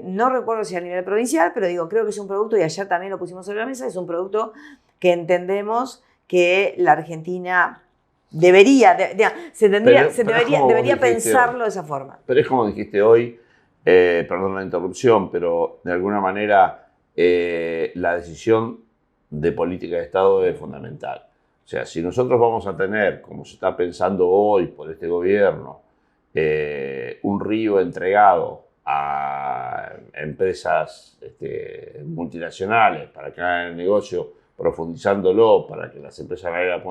No recuerdo si a nivel provincial, pero creo que es un producto, y ayer también lo pusimos sobre la mesa, es un producto que entendemos que la Argentina debería pensarlo de esa forma. Pero es como dijiste hoy, perdón la interrupción, pero de alguna manera la decisión de política de Estado es fundamental. O sea, si nosotros vamos a tener, como se está pensando hoy por este gobierno, un río entregado a empresas multinacionales para que hagan el negocio profundizándolo, para que las empresas aéreas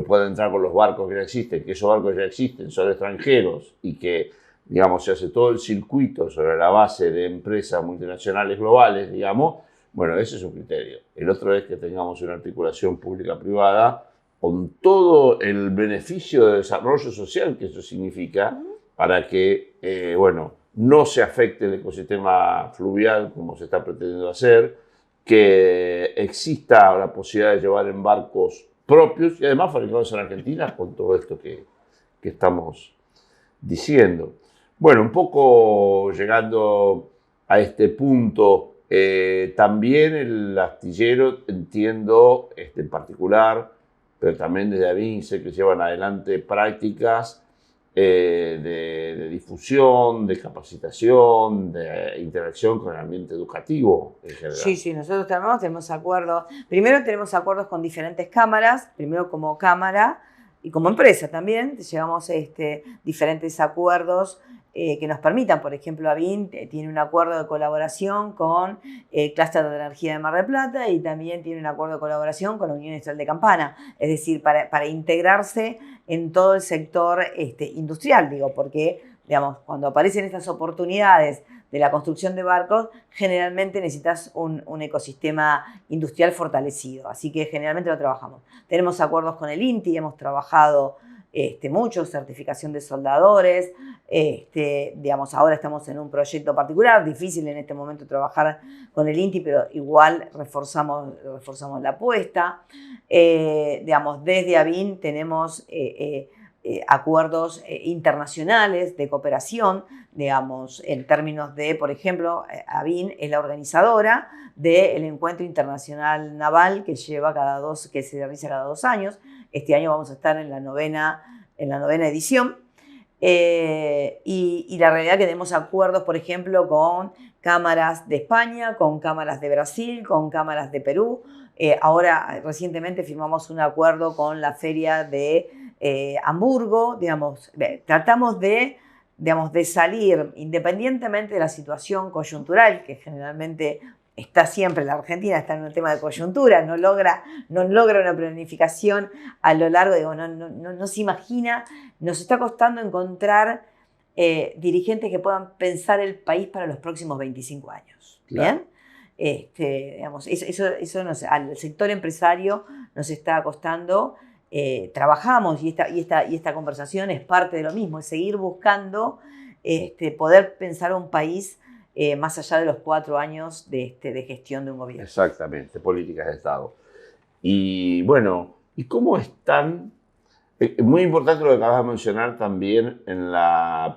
puedan entrar con los barcos que ya existen, que esos barcos ya existen, son extranjeros y que, digamos, se hace todo el circuito sobre la base de empresas multinacionales globales, digamos, bueno, ese es un criterio. El otro es que tengamos una articulación pública-privada con todo el beneficio de desarrollo social que eso significa para que, no se afecte el ecosistema fluvial como se está pretendiendo hacer, que exista la posibilidad de llevar en barcos propios y además fabricados en Argentina con todo esto que estamos diciendo. Bueno, un poco llegando a este punto, también el astillero, entiendo, en particular, pero también desde ABIN sé que llevan adelante prácticas de difusión, de capacitación, de interacción con el ambiente educativo en general. Sí, nosotros tenemos acuerdos. Primero tenemos acuerdos con diferentes cámaras, primero como cámara y como empresa también. Llevamos diferentes acuerdos que nos permitan. Por ejemplo, ABIN tiene un acuerdo de colaboración con el Clúster de Energía de Mar del Plata y también tiene un acuerdo de colaboración con la Unión Industrial de Campana. Es decir, para integrarse en todo el sector industrial, porque, digamos, cuando aparecen estas oportunidades de la construcción de barcos, generalmente necesitas un ecosistema industrial fortalecido. Así que generalmente lo trabajamos. Tenemos acuerdos con el INTI, hemos trabajado mucho, certificación de soldadores, digamos, ahora estamos en un proyecto particular, difícil en este momento trabajar con el INTI, pero igual reforzamos la apuesta. Digamos, desde ABIN tenemos acuerdos internacionales de cooperación, digamos, en términos de, por ejemplo, ABIN es la organizadora del Encuentro Internacional Naval que se realiza cada 2 años. Este año vamos a estar en la novena edición. Y la realidad es que tenemos acuerdos, por ejemplo, con cámaras de España, con cámaras de Brasil, con cámaras de Perú. Ahora, recientemente firmamos un acuerdo con la Feria de Hamburgo. Digamos, tratamos de salir, independientemente de la situación coyuntural, que generalmente está siempre, la Argentina está en un tema de coyuntura, no logra una planificación a lo largo, no se imagina, nos está costando encontrar dirigentes que puedan pensar el país para los próximos 25 años. Claro. ¿Bien? Digamos, eso al sector empresario nos está costando. Trabajamos y esta conversación es parte de lo mismo, es seguir buscando poder pensar un país más allá de los 4 años de gestión de un gobierno. Exactamente, políticas de Estado. Y bueno, ¿y cómo están? Muy importante lo que acabas de mencionar también,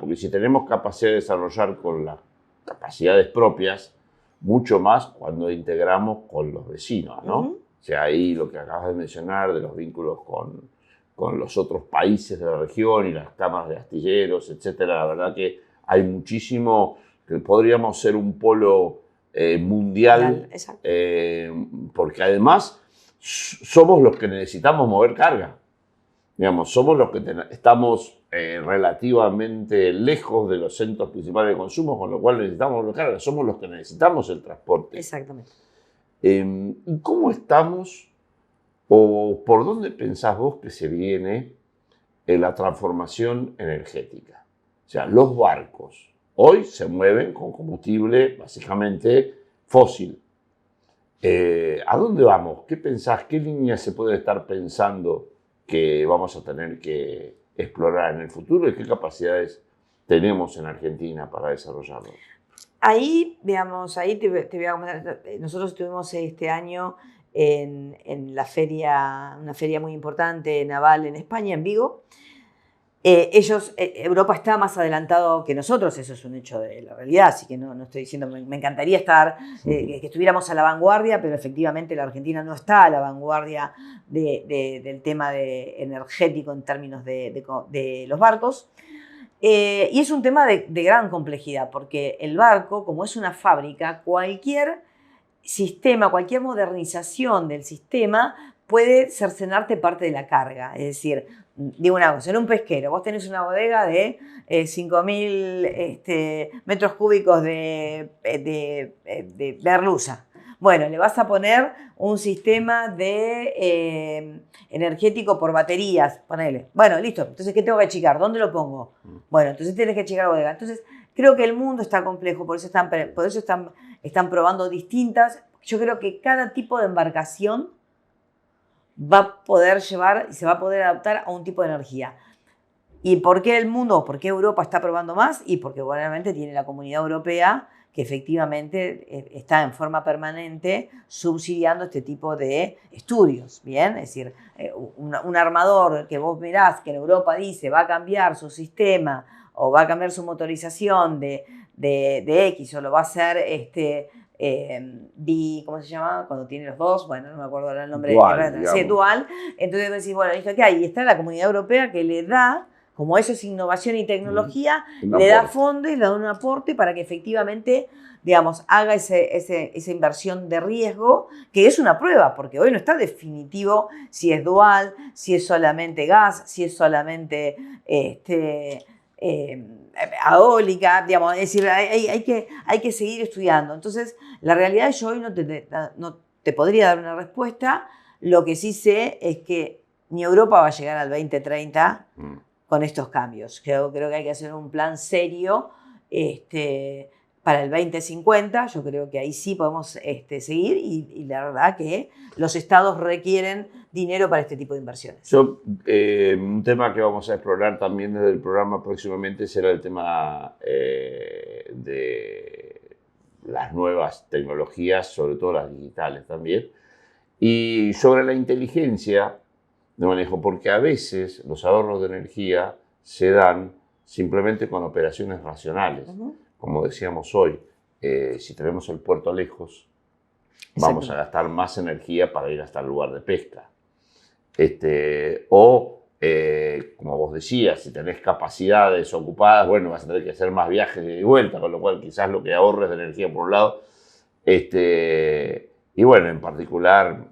porque si tenemos capacidad de desarrollar con las capacidades propias, mucho más cuando integramos con los vecinos, ¿no? O sea, ahí lo que acabas de mencionar de los vínculos con los otros países de la región y las cámaras de astilleros, etcétera, la verdad que hay muchísimo, que podríamos ser un polo mundial, porque además somos los que necesitamos mover carga. Digamos, somos los que estamos relativamente lejos de los centros principales de consumo, con lo cual necesitamos mover carga. Somos los que necesitamos el transporte. Exactamente. ¿Y cómo estamos, o por dónde pensás vos que se viene la transformación energética? O sea, los barcos hoy se mueven con combustible básicamente fósil. ¿A dónde vamos? ¿Qué pensás? ¿Qué líneas se pueden estar pensando que vamos a tener que explorar en el futuro y qué capacidades tenemos en Argentina para desarrollarlo? Ahí, digamos, ahí te voy a comentar. Nosotros estuvimos este año en la feria, una feria muy importante naval en España, en Vigo. Europa está más adelantado que nosotros, eso es un hecho de la realidad, así que no estoy diciendo, me encantaría estar, que estuviéramos a la vanguardia, pero efectivamente la Argentina no está a la vanguardia del tema energético en términos de los barcos. Y es un tema de gran complejidad, porque el barco, como es una fábrica, cualquier sistema, cualquier modernización del sistema puede cercenarte parte de la carga. Es decir, digo una cosa, en un pesquero, vos tenés una bodega de 5.000 metros cúbicos de merluza. Bueno, le vas a poner un sistema energético por baterías, ponele. Bueno, listo, entonces ¿qué tengo que achicar? ¿Dónde lo pongo? Bueno, entonces tienes que achicar la bodega. Entonces, creo que el mundo está complejo, por eso están probando distintas. Yo creo que cada tipo de embarcación va a poder llevar y se va a poder adaptar a un tipo de energía. ¿Y por qué el mundo? ¿Por qué Europa está probando más? Y porque obviamente tiene la Comunidad Europea que efectivamente está en forma permanente subsidiando este tipo de estudios, ¿bien? Es decir, un armador que vos mirás que en Europa dice va a cambiar su sistema o va a cambiar su motorización de X o lo va a hacer ¿cómo se llama? Cuando tiene los dos, bueno, no me acuerdo ahora el nombre. Dual, sí, dual. Entonces decís, bueno, ¿qué hay? Y está la Comunidad Europea que le da, como eso es innovación y tecnología, le da fondos, le da un aporte para que efectivamente, digamos, haga esa inversión de riesgo, que es una prueba, porque hoy no está definitivo si es dual, si es solamente gas, si es solamente eólica, digamos, es decir, hay que seguir estudiando. Entonces, la realidad es que yo hoy no te podría dar una respuesta. Lo que sí sé es que ni Europa va a llegar al 2030 con estos cambios. Creo que hay que hacer un plan serio para el 2050. Yo creo que ahí sí podemos seguir y la verdad que los estados requieren dinero para este tipo de inversiones. Un tema que vamos a explorar también desde el programa próximamente será el tema de las nuevas tecnologías, sobre todo las digitales también, y sobre la inteligencia de manejo, porque a veces los ahorros de energía se dan simplemente con operaciones racionales. Como decíamos hoy, si tenemos el puerto lejos, vamos a gastar más energía para ir hasta el lugar de pesca. Como vos decías, si tenés capacidades ocupadas, bueno, vas a tener que hacer más viajes de vuelta, con lo cual quizás lo que ahorres de energía por un lado. Y bueno, en particular,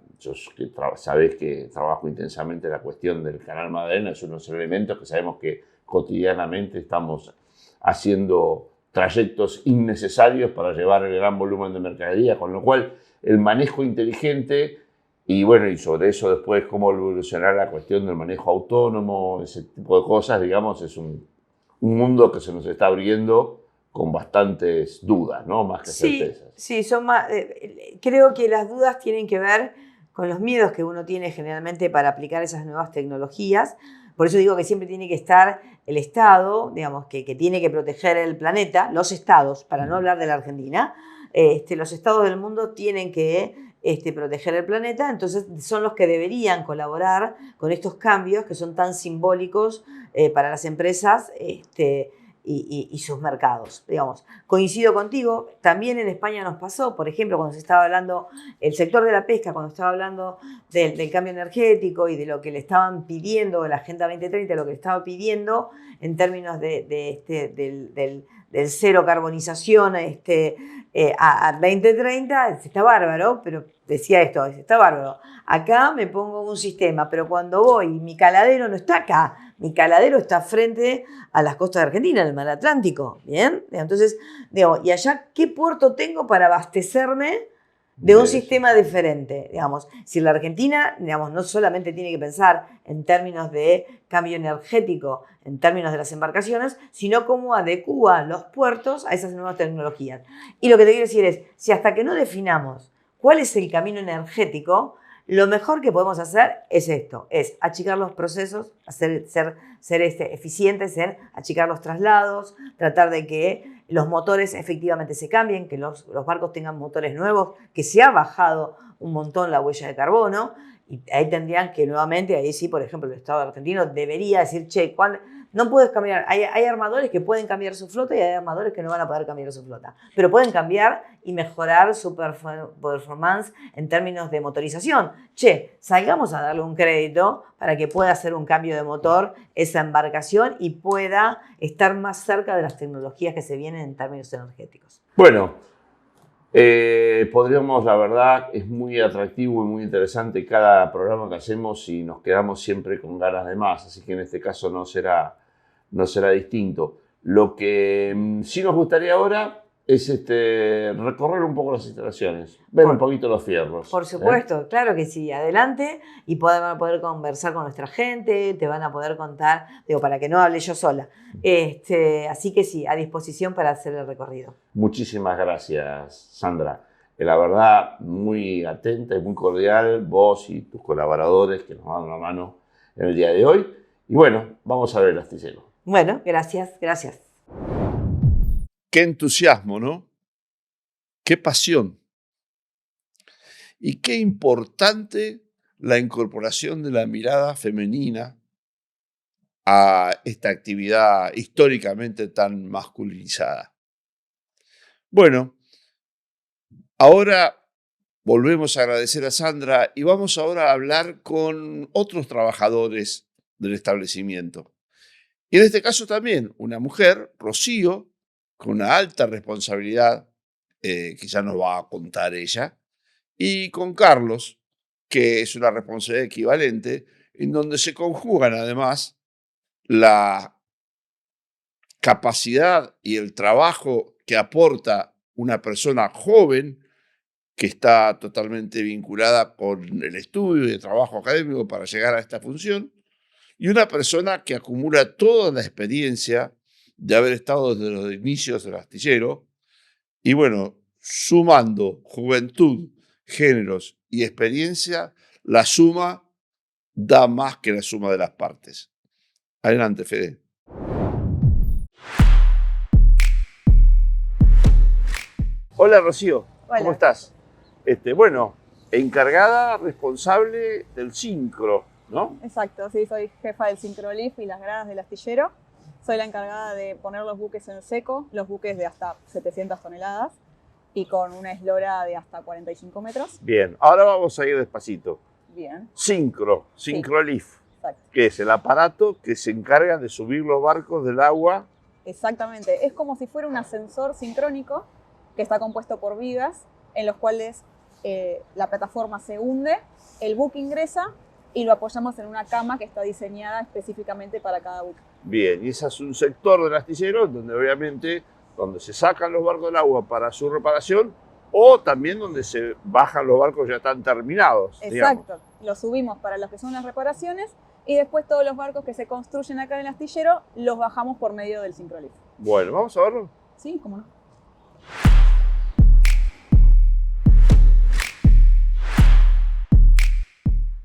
sabés que trabajo intensamente la cuestión del Canal Magdalena, es uno de los elementos que sabemos que cotidianamente estamos haciendo trayectos innecesarios para llevar el gran volumen de mercadería, con lo cual el manejo inteligente y bueno, y sobre eso después cómo evolucionar la cuestión del manejo autónomo, ese tipo de cosas, digamos, es un mundo que se nos está abriendo con bastantes dudas, ¿no? Más que certezas. Sí, son más, creo que las dudas tienen que ver con los miedos que uno tiene generalmente para aplicar esas nuevas tecnologías. Por eso digo que siempre tiene que estar el Estado, digamos, que tiene que proteger el planeta, los estados, para no hablar de la Argentina, los estados del mundo tienen que proteger el planeta, entonces son los que deberían colaborar con estos cambios que son tan simbólicos para las empresas y sus mercados, digamos. Coincido contigo, también en España nos pasó, por ejemplo, cuando se estaba hablando, el sector de la pesca, cuando estaba hablando del cambio energético y de lo que le estaban pidiendo, de la Agenda 2030, lo que le estaba pidiendo en términos del cero carbonización a 2030, está bárbaro, pero decía esto, está bárbaro. Acá me pongo un sistema, pero cuando voy, mi caladero no está acá, mi caladero está frente a las costas de Argentina, en el mar Atlántico, ¿bien? Entonces, digo, ¿y allá qué puerto tengo para abastecerme de un sistema diferente? Digamos, si la Argentina, digamos, no solamente tiene que pensar en términos de cambio energético, en términos de las embarcaciones, sino cómo adecúa los puertos a esas nuevas tecnologías. Y lo que te quiero decir es, si hasta que no definamos cuál es el camino energético, lo mejor que podemos hacer es esto, es achicar los procesos, ser eficientes en achicar los traslados, tratar de que los motores efectivamente se cambien, que los barcos tengan motores nuevos, que se ha bajado un montón la huella de carbono, y ahí tendrían que nuevamente, ahí sí, por ejemplo, el Estado argentino debería decir, che, no puedes cambiar, hay armadores que pueden cambiar su flota y hay armadores que no van a poder cambiar su flota, pero pueden cambiar y mejorar su performance en términos de motorización. Che, salgamos a darle un crédito para que pueda hacer un cambio de motor esa embarcación y pueda estar más cerca de las tecnologías que se vienen en términos energéticos. Bueno, podríamos, la verdad, es muy atractivo y muy interesante cada programa que hacemos y nos quedamos siempre con ganas de más, así que en este caso no será distinto. Lo que sí nos gustaría ahora es recorrer un poco las instalaciones, ver un poquito los fierros. Por supuesto, claro que sí, adelante, y van a poder conversar con nuestra gente, te van a poder contar, digo, para que no hable yo sola. Así que sí, a disposición para hacer el recorrido. Muchísimas gracias, Sandra. La verdad, muy atenta y muy cordial, vos y tus colaboradores que nos dan la mano en el día de hoy. Y bueno, vamos a ver el astillero. Bueno, gracias. Qué entusiasmo, ¿no? Qué pasión. Y qué importante la incorporación de la mirada femenina a esta actividad históricamente tan masculinizada. Bueno, ahora volvemos a agradecer a Sandra y vamos ahora a hablar con otros trabajadores del establecimiento. Y en este caso también una mujer, Rocío, con una alta responsabilidad, que ya nos va a contar ella, y con Carlos, que es una responsabilidad equivalente, en donde se conjugan además la capacidad y el trabajo que aporta una persona joven que está totalmente vinculada con el estudio y el trabajo académico para llegar a esta función, y una persona que acumula toda la experiencia de haber estado desde los inicios del astillero, y bueno, sumando juventud, géneros y experiencia, la suma da más que la suma de las partes. Adelante, Fede. Hola, Rocío. Hola. ¿Cómo estás? Bueno, encargada responsable del sincro, ¿no? Exacto, sí, soy jefa del Syncrolift y las gradas del astillero. Soy la encargada de poner los buques en seco, los buques de hasta 700 toneladas y con una eslora de hasta 45 metros. Bien, ahora vamos a ir despacito. Bien. Syncrolift, Exacto. que es el aparato que se encarga de subir los barcos del agua. Exactamente, es como si fuera un ascensor sincrónico que está compuesto por vigas en los cuales la plataforma se hunde, el buque ingresa y lo apoyamos en una cama que está diseñada específicamente para cada buque. Bien, y ese es un sector del astillero donde obviamente donde se sacan los barcos del agua para su reparación o también donde se bajan los barcos ya están terminados. Exacto, digamos. los subimos para los que son las reparaciones y después todos los barcos que se construyen acá en el astillero los bajamos por medio del Syncrolift. Bueno, vamos a verlo. Sí, cómo no.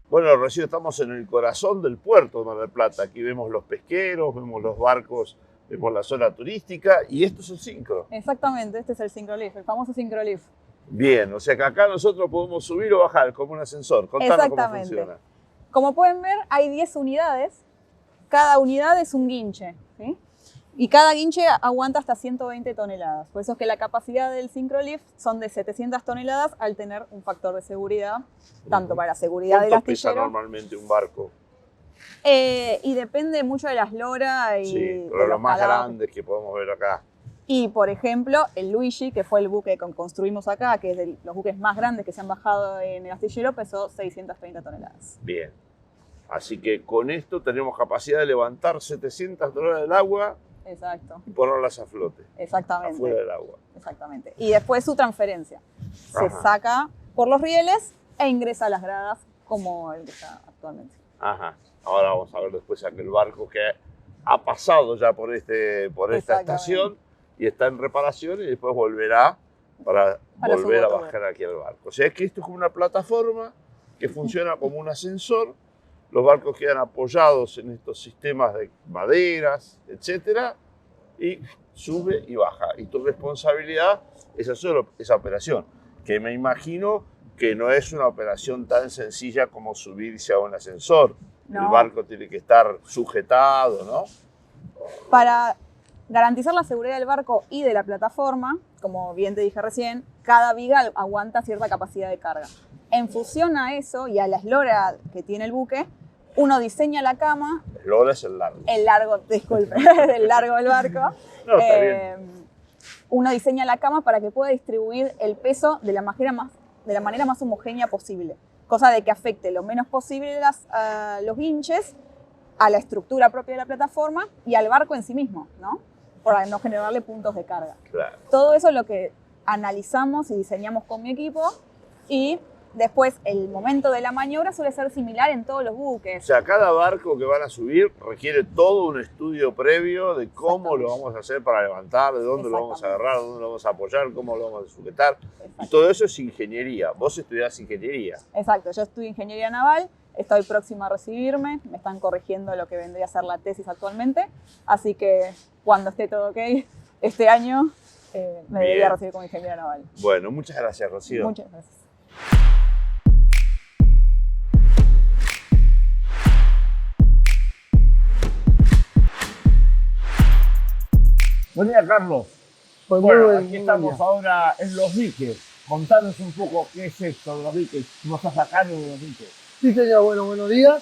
Bueno, Rocío, estamos en el corazón del puerto de Mar del Plata. Aquí vemos los pesqueros, vemos los barcos, vemos la zona turística y esto es un sincro. Exactamente, este es el Syncrolift, el famoso Syncrolift. Bien, o sea que acá nosotros podemos subir o bajar como un ascensor. Contanos cómo Exactamente. funciona. Como pueden ver, hay 10 unidades. Cada unidad es un guinche, ¿sí? Y cada guinche aguanta hasta 120 toneladas. Por eso es que la capacidad del Syncrolift son de 700 toneladas al tener un factor de seguridad, tanto para la seguridad del ¿Cuánto pesa astillero. normalmente un barco? Y depende mucho de la eslora y Sí, de pero los más calabozos. grandes que podemos ver acá. Y, por ejemplo, el Luigi, que fue el buque que construimos acá, que es de los buques más grandes que se han bajado en el astillero, pesó 630 toneladas. Bien. Así que con esto tenemos capacidad de levantar 700 toneladas del agua Exacto, y ponerlas a flote, exactamente. afuera del agua. Exactamente. Y después su transferencia. Se Ajá. saca por los rieles e ingresa a las gradas como el que está actualmente. Ajá. Ahora vamos a ver después aquel barco que ha pasado ya por esta Exactamente. estación y está en reparación y después volverá para Para su volver a motor. bajar aquí al barco. O sea, es que esto es como una plataforma que funciona como un ascensor. Los barcos quedan apoyados en estos sistemas de maderas, etcétera, y sube y baja. Y tu responsabilidad es hacer esa operación, que me imagino que no es una operación tan sencilla como subirse a un ascensor. No. El barco tiene que estar sujetado, ¿no? Para garantizar la seguridad del barco y de la plataforma, como bien te dije recién, cada viga aguanta cierta capacidad de carga. En función a eso y a la eslora que tiene el buque, uno diseña la cama, El lola es el largo. el largo, disculpe, el largo del barco. No, está bien. Uno diseña la cama para que pueda distribuir el peso de la manera más homogénea posible, cosa de que afecte lo menos posible a los hinches, a la estructura propia de la plataforma y al barco en sí mismo, ¿no? Para no generarle puntos de carga. Claro. Todo eso es lo que analizamos y diseñamos con mi equipo, y después el momento de la maniobra suele ser similar en todos los O buques. sea, cada barco que van a subir requiere todo un estudio previo de cómo lo vamos a hacer para levantar, de dónde lo vamos a agarrar, dónde lo vamos a apoyar, cómo lo vamos a sujetar. Y todo eso es ingeniería. Vos estudiás ingeniería. Exacto, yo estudio ingeniería naval, estoy próxima a recibirme, me están corrigiendo lo que vendría a ser la tesis actualmente, así que cuando esté todo ok, este año me debería recibir como ingeniera naval. Bueno, muchas gracias, Rocío. Muchas gracias. Buen día, Carlos. Pues Bueno, muy aquí buen estamos día. ahora en los diques. Contanos un poco qué es esto de los diques, qué vas a sacar de los diques. Sí, señor, bueno, buenos días.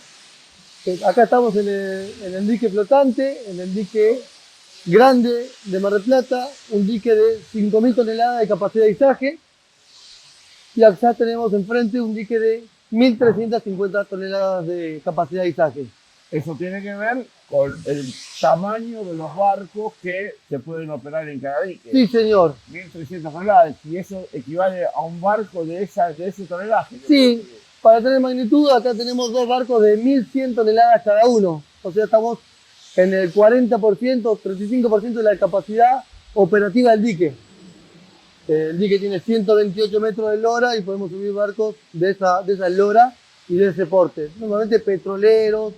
Acá estamos en el dique flotante, en el dique grande de Mar del Plata, un dique de 5.000 toneladas de capacidad de izaje. Y acá tenemos enfrente un dique de 1.350 toneladas de capacidad de izaje. Eso tiene que ver con el tamaño de los barcos que se pueden operar en cada dique. Sí, señor. 1.300 toneladas, y eso equivale a un barco de ese tonelaje. Sí, para tener magnitud, acá tenemos dos barcos de 1.100 toneladas cada uno. O sea, estamos en el 40%, 35% de la capacidad operativa del dique. El dique tiene 128 metros de eslora y podemos subir barcos de esa eslora y de ese porte. Normalmente petroleros.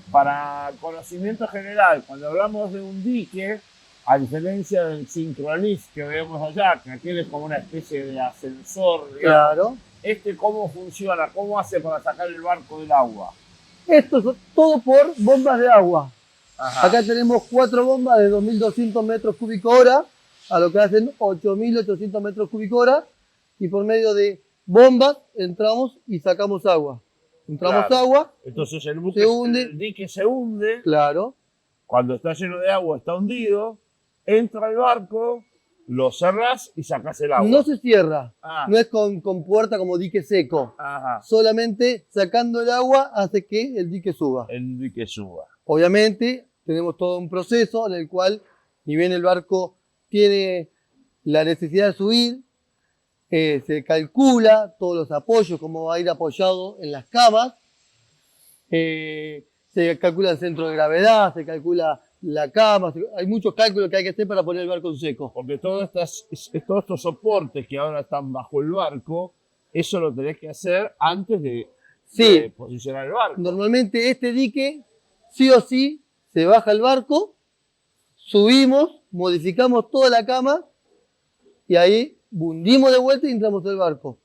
Para conocimiento general, cuando hablamos de un dique, a diferencia del sincrolift que vemos allá, que aquel es como una especie de ascensor, digamos, Claro. ¿cómo funciona? ¿Cómo hace para sacar el barco del agua? Esto es todo por bombas de agua. Ajá. Acá tenemos 4 bombas de 2.200 metros cúbicos hora, a lo que hacen 8.800 metros cúbicos hora, y por medio de bombas entramos y sacamos agua. Entramos Claro. agua, Entonces el buque, Se hunde. el dique se hunde, claro, cuando está lleno de agua está hundido, entra el barco, lo cerrás y sacás el agua. no se cierra, Ah, no es con puerta como dique seco, ajá, solamente sacando el agua hace que el dique suba. el dique suba. Obviamente tenemos todo un proceso en el cual, ni bien el barco tiene la necesidad de subir, se calcula todos los apoyos, cómo va a ir apoyado en las camas, se calcula el centro de gravedad, se calcula la cama, hay muchos cálculos que hay que hacer para poner el barco en seco. Porque todos estos soportes que ahora están bajo el barco, eso lo tenés que hacer antes de Sí, posicionar el barco. normalmente este dique, sí o sí, se baja el barco, subimos, modificamos toda la cama y ahí hundimos de vuelta y entramos al barco.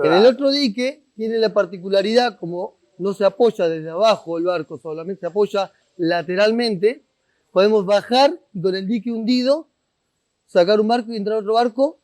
En el otro dique tiene la particularidad, como no se apoya desde abajo el barco, solamente se apoya lateralmente, podemos bajar y con el dique hundido, sacar un barco y entrar a otro barco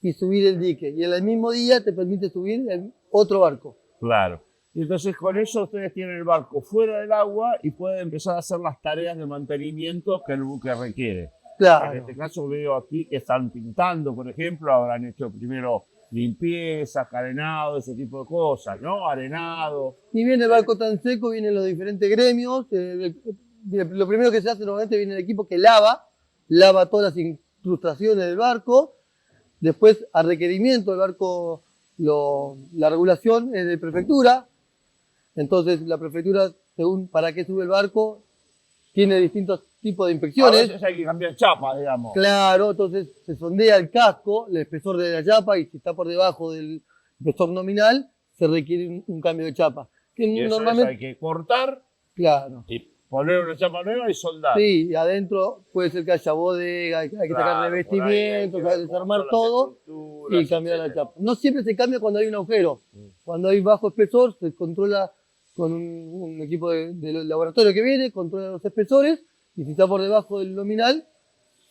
y subir el dique. Y en el mismo día te permite subir otro barco. Claro. Y entonces con eso ustedes tienen el barco fuera del agua y pueden empezar a hacer las tareas de mantenimiento que el buque requiere. En Claro. este caso veo aquí que están pintando, por ejemplo, habrán hecho primero limpieza, carenado, ese tipo de cosas, ¿no? Arenado. Ni bien el barco tan seco, vienen los diferentes gremios. Lo primero que se hace normalmente viene el equipo que lava todas las incrustaciones del barco. Después, a requerimiento, el barco, la regulación es de prefectura. Entonces, la prefectura, según para qué sube el barco, tiene distintos tipos de A inspecciones. veces hay que cambiar chapas, digamos. Claro, entonces se sondea el casco, el espesor de la chapa, y si está por debajo del espesor nominal, se requiere un cambio de chapa. Que Y eso normalmente, hay que cortar claro. y poner una chapa nueva y soldar. Sí, y adentro puede ser que haya bodega, hay que sacar Claro, revestimiento, por ahí hay que ver cómo desarmar son las todo estructuras, y cambiar la etcétera. chapa. No siempre se cambia cuando hay un agujero. Cuando hay bajo espesor, se controla con un equipo de laboratorio que viene, controla los espesores, y si está por debajo del nominal,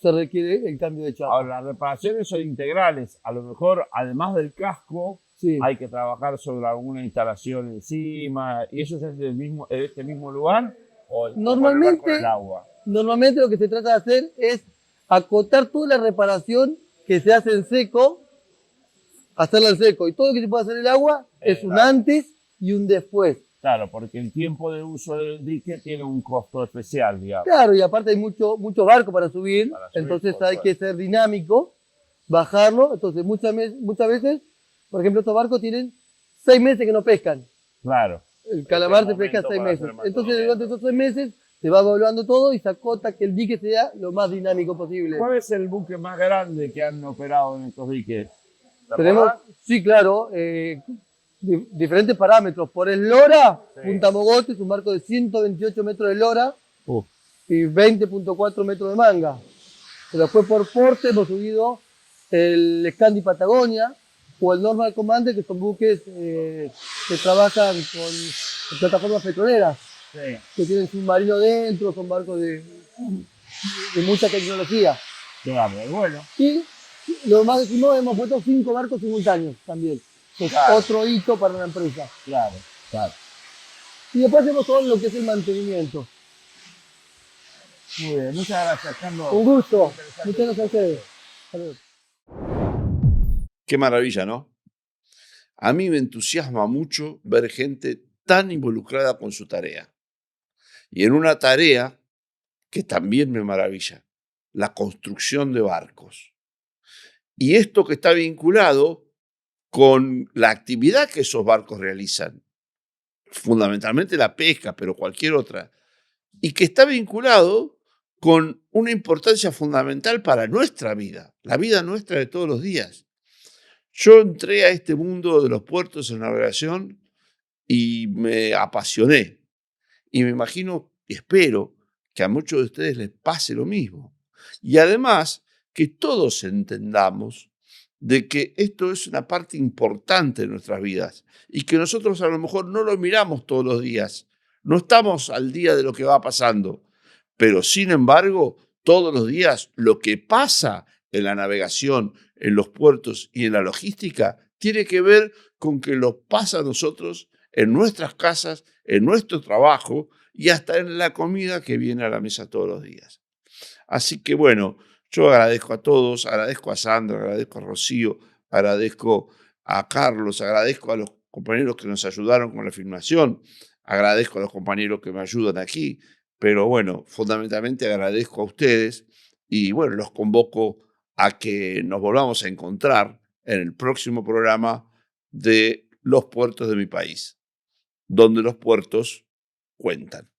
se requiere el cambio de chapa. Ahora, las reparaciones son integrales. A lo mejor, además del casco, Sí. hay que trabajar sobre alguna instalación encima. ¿Y eso es en este mismo lugar? ¿O Normalmente- con el agua? Normalmente lo que se trata de hacer es acotar toda la reparación que se hace en seco, hacerla en seco. Y todo lo que se puede hacer en el agua es un Claro. antes y un después. Claro, porque el tiempo de uso del dique tiene un costo especial, digamos. Claro, y aparte hay mucho barco para subir, Para subir, entonces por hay que supuesto. ser dinámico, bajarlo. Entonces muchas veces, por ejemplo, estos barcos tienen 6 meses que no pescan. Claro. El calamar se momento pesca 6 para meses. hacer el Entonces mantenimiento. durante esos 6 meses se va evaluando todo y se acota que el dique sea lo más dinámico posible. ¿Cuál es el buque más grande que han operado en estos diques? ¿Te Tenemos, acordás? sí, claro, diferentes parámetros. Por eslora, Sí. Punta Mogote es un barco de 128 metros de eslora Uf. y 20.4 metros de manga. Pero después por porte hemos subido el Scandi Patagonia o el Normal Commander, que son buques que trabajan con plataformas petroleras, Sí. que tienen submarino dentro, son barcos de mucha tecnología. Claro, bueno. Y lo más decimos, hemos puesto 5 barcos simultáneos también. Es Claro. otro hito para la empresa. Claro, claro. Y después hacemos todo lo que es el mantenimiento. Muy bien, muchas gracias, Carlos. Un gusto. Interesante. Muchas gracias a ustedes. Hasta luego. Qué maravilla, ¿no? A mí me entusiasma mucho ver gente tan involucrada con su tarea. Y en una tarea que también me maravilla, la construcción de barcos. Y esto que está vinculado con la actividad que esos barcos realizan, fundamentalmente la pesca, pero cualquier otra, y que está vinculado con una importancia fundamental para nuestra vida, la vida nuestra de todos los días. Yo entré a este mundo de los puertos en navegación y me apasioné. Y me imagino y espero que a muchos de ustedes les pase lo mismo. Y además, que todos entendamos de que esto es una parte importante de nuestras vidas y que nosotros a lo mejor no lo miramos todos los días, no estamos al día de lo que va pasando, pero sin embargo, todos los días lo que pasa en la navegación, en los puertos y en la logística tiene que ver con que lo pasa a nosotros en nuestras casas, en nuestro trabajo y hasta en la comida que viene a la mesa todos los días. Así que bueno, yo agradezco a todos, agradezco a Sandra, agradezco a Rocío, agradezco a Carlos, agradezco a los compañeros que nos ayudaron con la filmación, agradezco a los compañeros que me ayudan aquí, pero bueno, fundamentalmente agradezco a ustedes y bueno, los convoco a que nos volvamos a encontrar en el próximo programa de Los Puertos de mi País, donde los puertos cuentan.